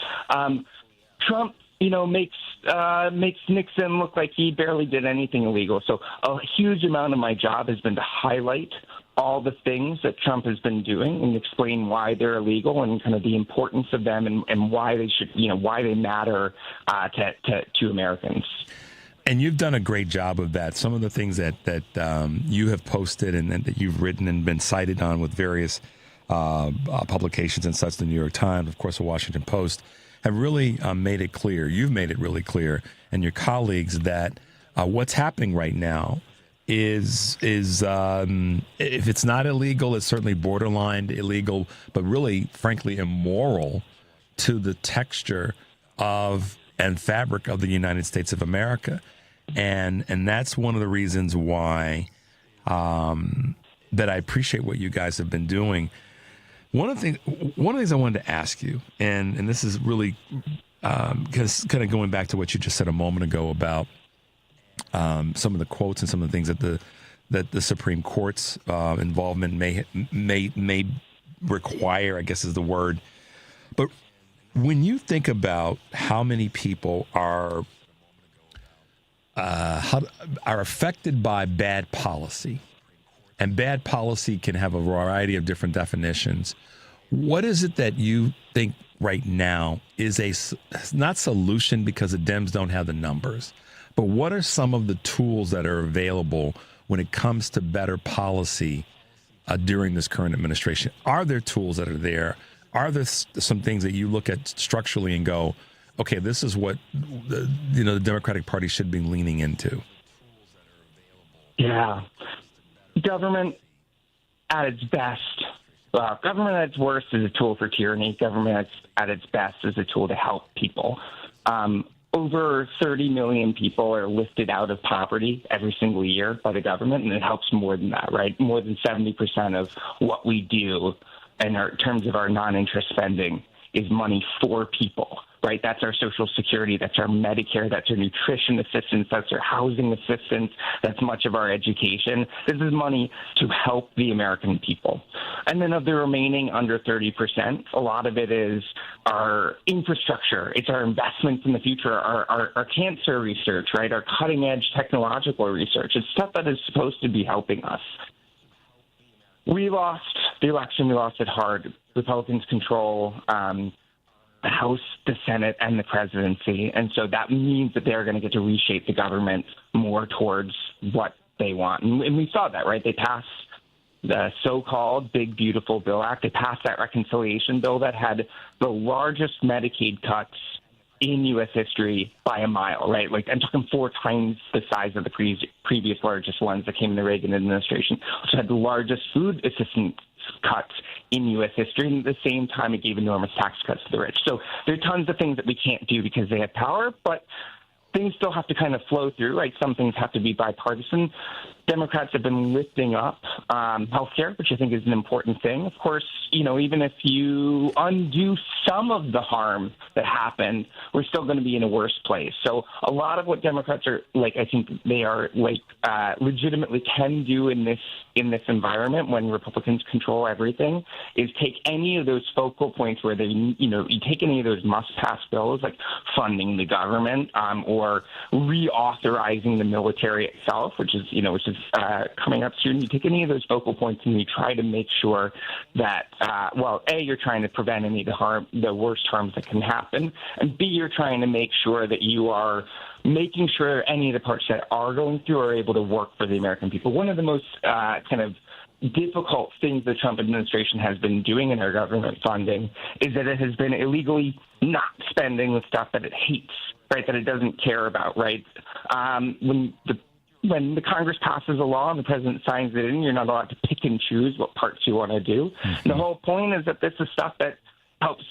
Trump, makes Nixon look like he barely did anything illegal. So a huge amount of my job has been to highlight all the things that Trump has been doing and explain why they're illegal and kind of the importance of them and why they should, why they matter to Americans. And you've done a great job of that. Some of the things that you have posted and that you've written and been cited on with various publications and such, the New York Times, of course, the Washington Post, have really made it clear. You've made it really clear, and your colleagues, that what's happening right now is if it's not illegal, it's certainly borderline illegal, but really, frankly, immoral to the texture of and fabric of the United States of America. And that's one of the reasons why that I appreciate what you guys have been doing. One of the things I wanted to ask you, and this is really because kind of going back to what you just said a moment ago about some of the quotes and some of the things that that the Supreme Court's involvement may require, I guess is the word. But when you think about how many people are affected by bad policy, and bad policy can have a variety of different definitions, what is it that you think right now is not solution, because the Dems don't have the numbers, but what are some of the tools that are available when it comes to better policy during this current administration? Are there tools that are there? Are there some things that you look at structurally and go, okay, this is what the Democratic Party should be leaning into? Yeah. Government at its best. Government at its worst is a tool for tyranny. Government at its best is a tool to help people. Over 30 million people are lifted out of poverty every single year by the government, and it helps more than that, right? More than 70% of what we do in terms of our non-interest spending is money for people, right? That's our Social Security, that's our Medicare, that's our nutrition assistance, that's our housing assistance, that's much of our education. This is money to help the American people. And then of the remaining under 30%, a lot of it is our infrastructure. It's our investments in the future, our cancer research, right? Our cutting-edge technological research. It's stuff that is supposed to be helping us. We lost the election. We lost it hard. Republicans control the House, the Senate, and the presidency. And so that means that they're going to get to reshape the government more towards what they want. And we saw that, right? They passed the so-called Big Beautiful Bill Act. They passed that reconciliation bill that had the largest Medicaid cuts in U.S. history by a mile, right? Like, I'm talking 4 times the size of the previous largest ones that came in the Reagan administration, which had the largest food assistance cuts in U.S. history, and at the same time it gave enormous tax cuts to the rich. So there are tons of things that we can't do because they have power, but things still have to kind of flow through, right? Some things have to be bipartisan. Democrats have been lifting up healthcare, which I think is an important thing. Of course, even if you undo some of the harm that happened, we're still going to be in a worse place. So a lot of what Democrats are I think they are legitimately can do in this environment when Republicans control everything is take any of those focal points where you take any of those must-pass bills like funding the government or reauthorizing the military itself, which is coming up soon. You take any of those focal points and you try to make sure that, you're trying to prevent any of the worst harms that can happen, and B, you're trying to make sure that you are making sure any of the parts that are going through are able to work for the American people. One of the most kind of difficult things the Trump administration has been doing in our government funding is that it has been illegally not spending the stuff that it hates, right, that it doesn't care about, right? When the Congress passes a law and the president signs it in, you're not allowed to pick and choose what parts you want to do. Mm-hmm. The whole point is that this is stuff that helps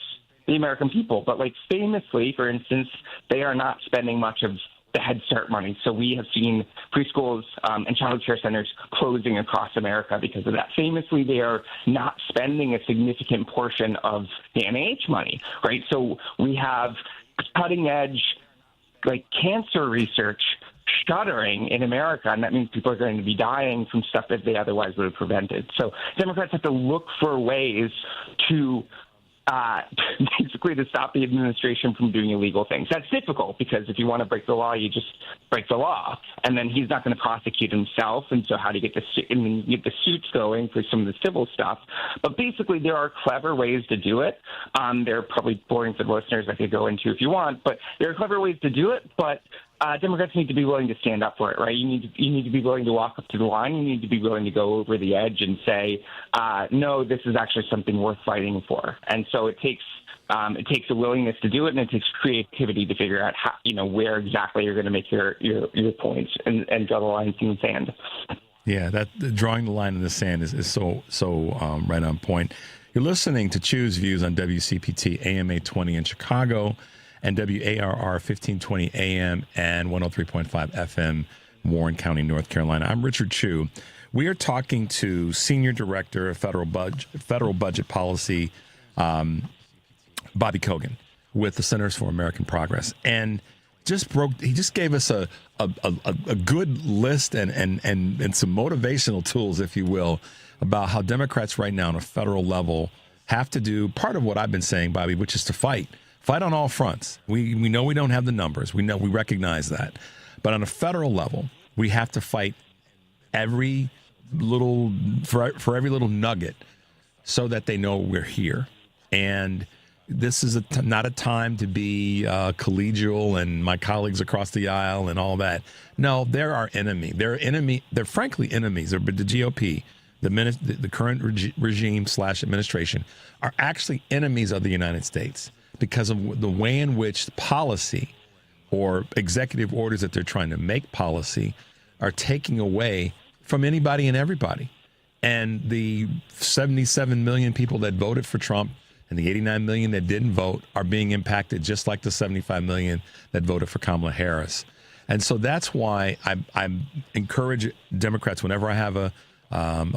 the American people. But famously, for instance, they are not spending much of the Head Start money. So we have seen preschools and child care centers closing across America because of that. Famously, they are not spending a significant portion of the NIH money, right? So we have cutting edge cancer research shuttering in America, and that means people are going to be dying from stuff that they otherwise would have prevented. So Democrats have to look for ways to basically to stop the administration from doing illegal things. That's difficult because if you want to break the law, you just break the law, and then he's not going to prosecute himself. And so how do you get the suits going for some of the civil stuff? But basically, there are clever ways to do it. They're probably boring for the listeners. I could go into if you want, but there are clever ways to do it. But Democrats need to be willing to stand up for it, right? You need to be willing to walk up to the line. You need to be willing to go over the edge and say, no, this is actually something worth fighting for. And so it takes a willingness to do it, and it takes creativity to figure out how, where exactly you're going to make your points and draw the lines in the sand. Yeah, drawing the line in the sand is so right on point. You're listening to Choose Views on WCPT AM 820 in Chicago and WARR 1520 AM and 103.5 FM, Warren County, North Carolina. I'm Richard Chu. We are talking to Senior Director of Federal Budget Policy, Bobby Kogan, with the Centers for American Progress. And just gave us a good list and some motivational tools, if you will, about how Democrats right now on a federal level have to do part of what I've been saying, Bobby, which is to fight on all fronts. We know we don't have the numbers. We recognize that. But on a federal level, we have to fight for every little nugget so that they know we're here. And this is not a time to be collegial and my colleagues across the aisle and all that. No, they're our enemy. They're frankly enemies. The GOP, the current regime / administration, are actually enemies of the United States because of the way in which policy or executive orders that they're trying to make policy are taking away from anybody and everybody. And the 77 million people that voted for Trump and the 89 million that didn't vote are being impacted just like the 75 million that voted for Kamala Harris. And so that's why I encourage Democrats, whenever I have a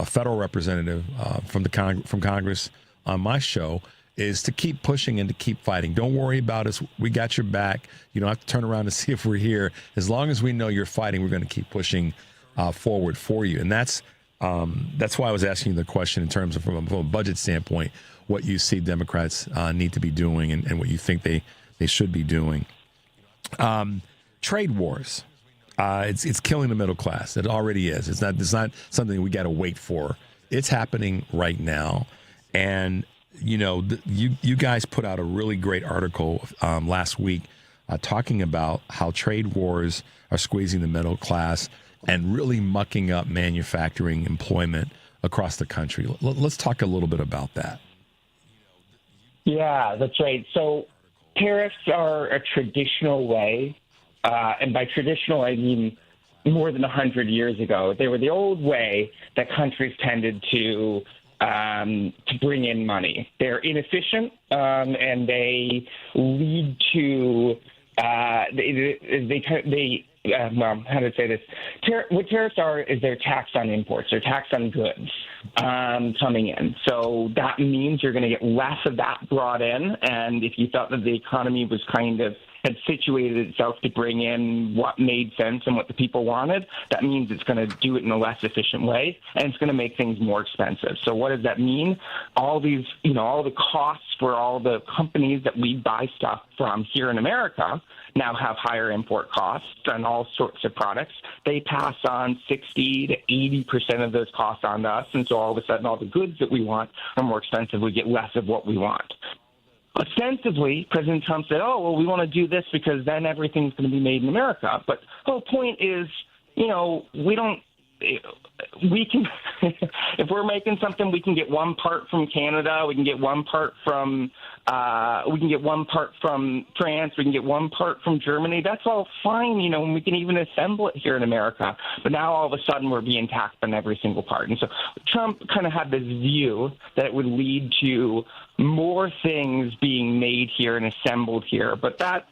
federal representative from Congress on my show, is to keep pushing and to keep fighting. Don't worry about us. We got your back. You don't have to turn around and see if we're here. As long as we know you're fighting, we're going to keep pushing forward for you. And that's why I was asking you the question in terms of from a budget standpoint, what you see Democrats need to be doing and what you think they should be doing. Trade wars. It's killing the middle class. It already is. It's not something we got to wait for. It's happening right now. And, you guys put out a really great article last week talking about how trade wars are squeezing the middle class and really mucking up manufacturing employment across the country. Let's talk a little bit about that. Yeah, that's right. So tariffs are a traditional way, and by traditional, I mean more than 100 years ago. They were the old way that countries tended to bring in money. They're inefficient, and they lead to how to say this? What tariffs are is they're tax on imports. They're tax on goods coming in. So that means you're going to get less of that brought in. And if you thought that the economy was had situated itself to bring in what made sense and what the people wanted, that means it's going to do it in a less efficient way, and it's going to make things more expensive. So what does that mean? All these, all the costs for all the companies that we buy stuff from here in America now have higher import costs on all sorts of products. They pass on 60 to 80% of those costs on to us, and so all of a sudden all the goods that we want are more expensive. We get less of what we want. Ostensibly, President Trump said, we want to do this because then everything's going to be made in America. But the whole point is, we can, if we're making something, we can get one part from Canada, we can get one part from France, we can get one part from Germany. That's all fine, and we can even assemble it here in America. But now all of a sudden we're being taxed on every single part. And so Trump kind of had this view that it would lead to more things being made here and assembled here. But that,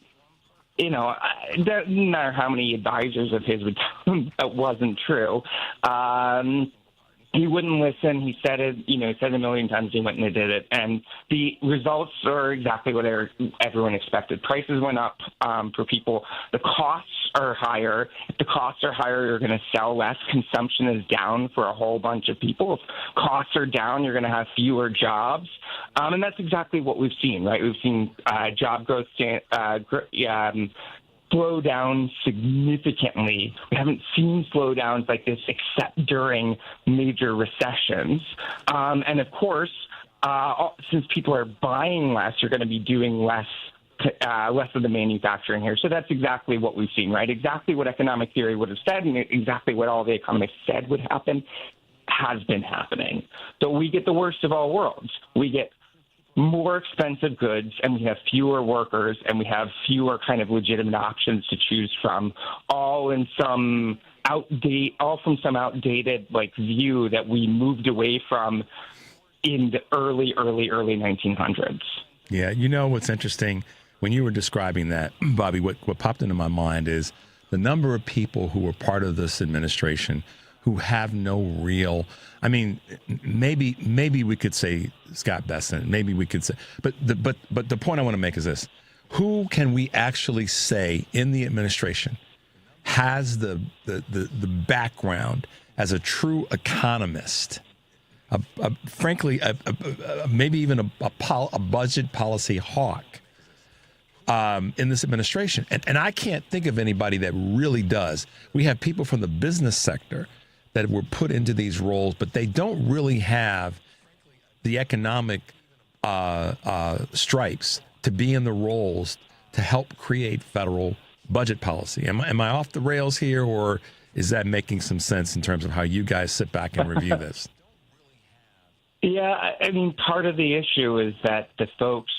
no matter how many advisors of his would tell him that wasn't true. He wouldn't listen. He said it, said it a million times. He went and did it. And the results are exactly what everyone expected. Prices went up for people. The costs are higher. If the costs are higher, you're going to sell less. Consumption is down for a whole bunch of people. If costs are down, you're going to have fewer jobs. And that's exactly what we've seen, right? We've seen job growth slow down significantly. We haven't seen slowdowns like this except during major recessions. And of course, since people are buying less, you're going to be doing less of the manufacturing here. So that's exactly what we've seen, right? Exactly what economic theory would have said and exactly what all the economists said would happen has been happening. So we get the worst of all worlds. We get more expensive goods, and we have fewer workers, and we have fewer kind of legitimate options to choose from, all from some outdated view that we moved away from in the early 1900s. Yeah, what's interesting when you were describing that, Bobby, what popped into my mind is the number of people who were part of this administration who have no real, maybe we could say Scott Bessent, maybe we could say, but the point I want to make is this. who can we actually say in the administration has the background as a true economist, frankly, maybe even a budget policy hawk in this administration? And I can't think of anybody that really does. We have people from the business sector that were put into these roles, but they don't really have the economic stripes to be in the roles to help create federal budget policy. Am I off the rails here, or is that making some sense in terms of how you guys sit back and review this? Yeah, I mean, part of the issue is that the folks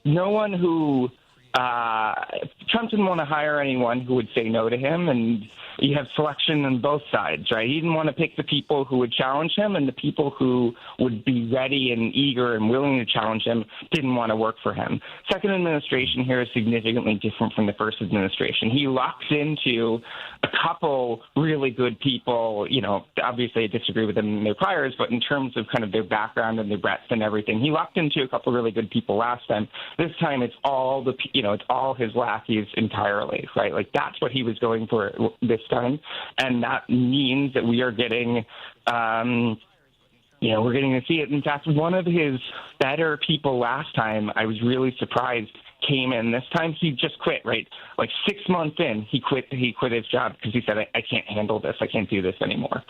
no one who Trump didn't want to hire anyone who would say no to him, and you have selection on both sides, right? He didn't want to pick the people who would challenge him, and the people who would be ready and eager and willing to challenge him didn't want to work for him. Second administration here is significantly different from the first administration. He locks into a couple really good people. You know, obviously I disagree with them in their priors, but in terms of kind of their background and their breadth and everything, he locked into a couple really good people last time. This time it's all it's all his lackeys entirely, right? Like that's what he was going for this time, and that means that we are getting, we're getting to see it. In fact, one of his better people last time, I was really surprised, came in this time. He just quit, right? Like 6 months in, he quit his job because he said, I can't handle this. I can't do this anymore.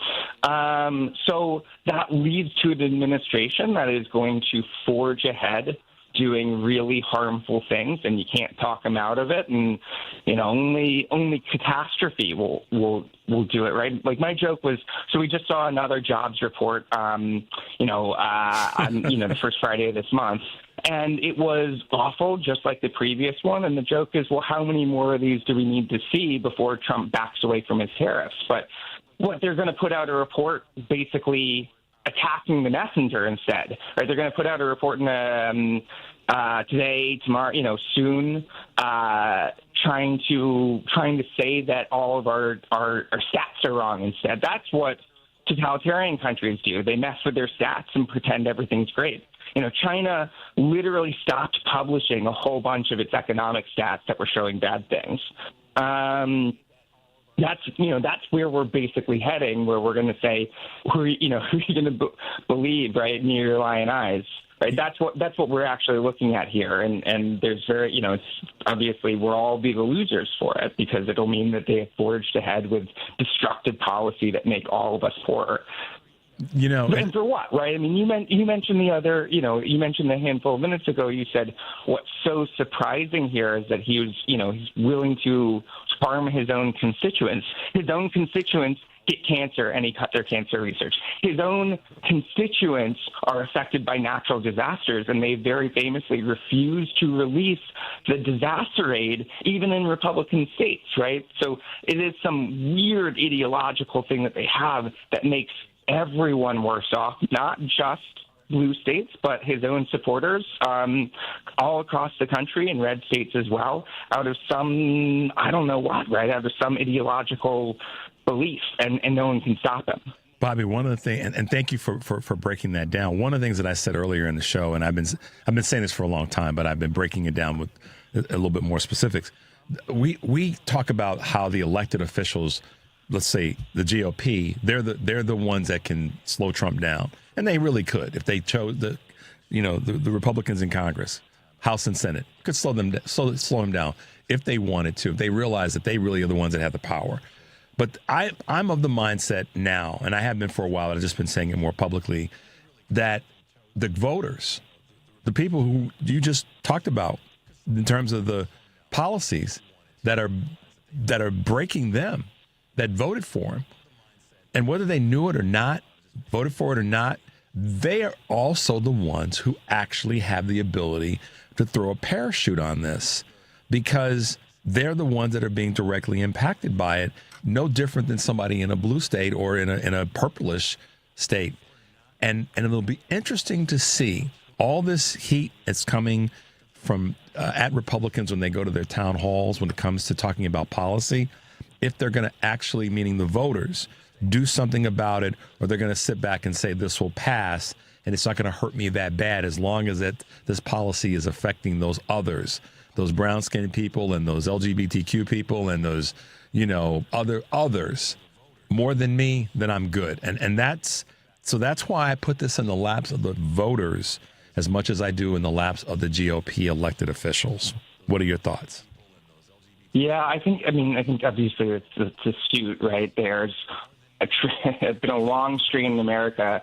So that leads to an administration that is going to forge ahead doing really harmful things, and you can't talk them out of it. And, only catastrophe will do it, right? Like my joke was, so we just saw another jobs report, on, the first Friday of this month. And it was awful, just like the previous one. And the joke is, well, how many more of these do we need to see before Trump backs away from his tariffs? But what they're going to put out a report basically attacking the messenger instead, right? They're going to put out a report in today, tomorrow, soon, trying to say that all of our stats are wrong instead. That's what totalitarian countries do. They mess with their stats and pretend everything's great. China literally stopped publishing a whole bunch of its economic stats that were showing bad things. That's where we're basically heading, where we're going to say, who are you going to believe, right? In your lying eyes, right? That's what we're actually looking at here. And there's it's obviously we'll all be the losers for it, because it'll mean that they have forged ahead with destructive policy that make all of us poorer. And for what, right? I mean, you mentioned you mentioned a handful of minutes ago, you said what's so surprising here is that he was, he's willing to harm his own constituents. His own constituents get cancer, and he cut their cancer research. His own constituents are affected by natural disasters, and they very famously refuse to release the disaster aid, even in Republican states, right? So it is some weird ideological thing that they have that makes everyone worse off, not just blue states, but his own supporters all across the country, in red states as well, out of some, I don't know what, right, out of some ideological belief, and no one can stop him. Bobby, one of the things, and thank you for breaking that down. One of the things that I said earlier in the show, and I've been saying this for a long time, but I've been breaking it down with a little bit more specifics. We talk about how the elected officials, let's say the GOP, they're the ones that can slow Trump down, and they really could if they chose the Republicans in Congress, House and Senate could slow him down if they wanted to, if they realize that they really are the ones that have the power. But I'm of the mindset now, and I have been for a while, I've just been saying it more publicly, that the voters, the people who you just talked about in terms of the policies that are breaking them, that voted for him, and whether they knew it or not, voted for it or not, they are also the ones who actually have the ability to throw a parachute on this, because they're the ones that are being directly impacted by it, no different than somebody in a blue state or in a purplish state. And it'll be interesting to see all this heat that's coming from at Republicans when they go to their town halls when it comes to talking about policy, if they're going to actually, meaning the voters, do something about it, or they're going to sit back and say this will pass and it's not going to hurt me that bad as long as this policy is affecting those others, those brown-skinned people and those LGBTQ people and those, others more than me, then I'm good. And that's why I put this in the laps of the voters as much as I do in the laps of the GOP elected officials. What are your thoughts? Yeah, I think obviously it's astute, right? It's been a long stream in America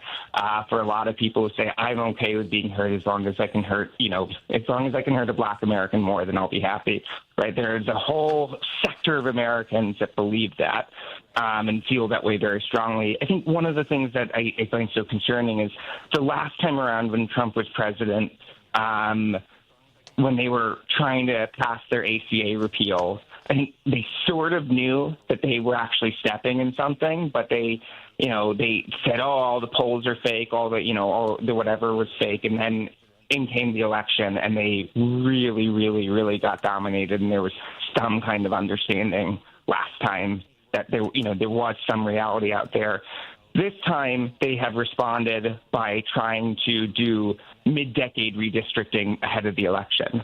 for a lot of people to say, I'm okay with being hurt as long as I can hurt, as long as I can hurt a Black American more, then I'll be happy, right? There's a whole sector of Americans that believe that and feel that way very strongly. I think one of the things that I find so concerning is the last time around when Trump was president, when they were trying to pass their ACA repeal, I think they sort of knew that they were actually stepping in something, but they said, oh, all the polls are fake, all the whatever was fake. And then in came the election and they really, really, really got dominated. And there was some kind of understanding last time that there was some reality out there. This time they have responded by trying to do mid-decade redistricting ahead of the election.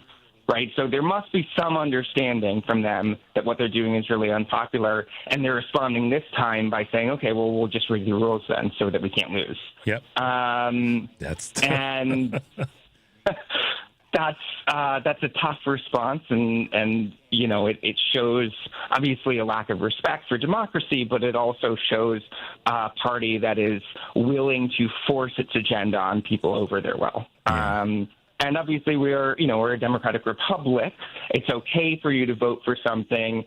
Right. So there must be some understanding from them that what they're doing is really unpopular. And they're responding this time by saying, OK, well, we'll just rig the rules then so that we can't lose. Yep. That's a tough response. And it shows obviously a lack of respect for democracy, but it also shows a party that is willing to force its agenda on people over their will. Yeah. And obviously we're a democratic republic. It's okay for you to vote for something,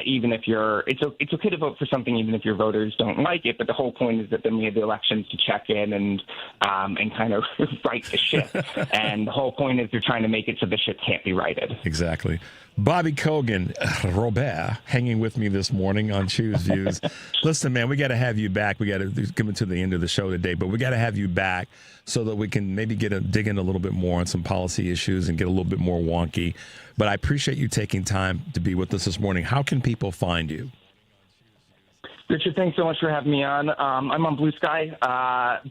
even if it's okay to vote for something even if your voters don't like it. But the whole point is that then we have the elections to check in and kind of right the ship. And the whole point is they're trying to make it so the ship can't be righted. Exactly. Bobby Kogan, Robert, hanging with me this morning on Choose Views. Listen, man, we got to have you back. We got to come to the end of the show today, but we got to have you back so that we can maybe dig in a little bit more on some policy issues and get a little bit more wonky. But I appreciate you taking time to be with us this morning. How can people find you? Richard, thanks so much for having me on. I'm on Blue Sky,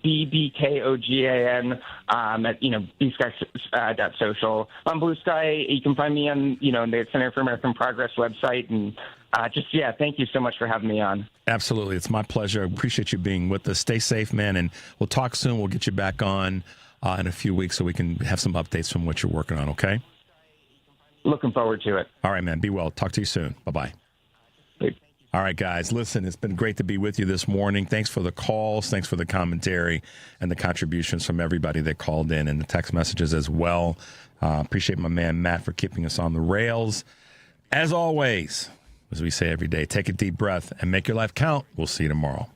BBKOGAN, at bsky.social. On Blue Sky, you can find me on the Center for American Progress website, and thank you so much for having me on. Absolutely, it's my pleasure. I appreciate you being with us. Stay safe, man, and we'll talk soon. We'll get you back on in a few weeks so we can have some updates from what you're working on. Okay? Looking forward to it. All right, man. Be well. Talk to you soon. Bye-bye. All right, guys, listen, it's been great to be with you this morning. Thanks for the calls. Thanks for the commentary and the contributions from everybody that called in and the text messages as well. Appreciate my man Matt for keeping us on the rails. As always, as we say every day, take a deep breath and make your life count. We'll see you tomorrow.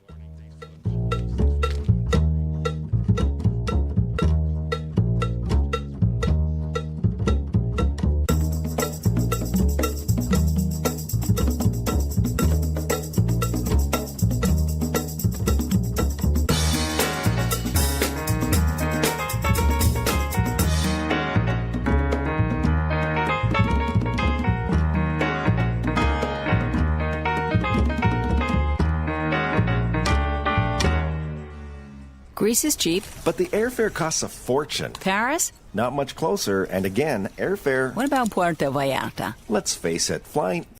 Greece is cheap. But the airfare costs a fortune. Paris? Not much closer. And again, airfare... What about Puerto Vallarta? Let's face it, flying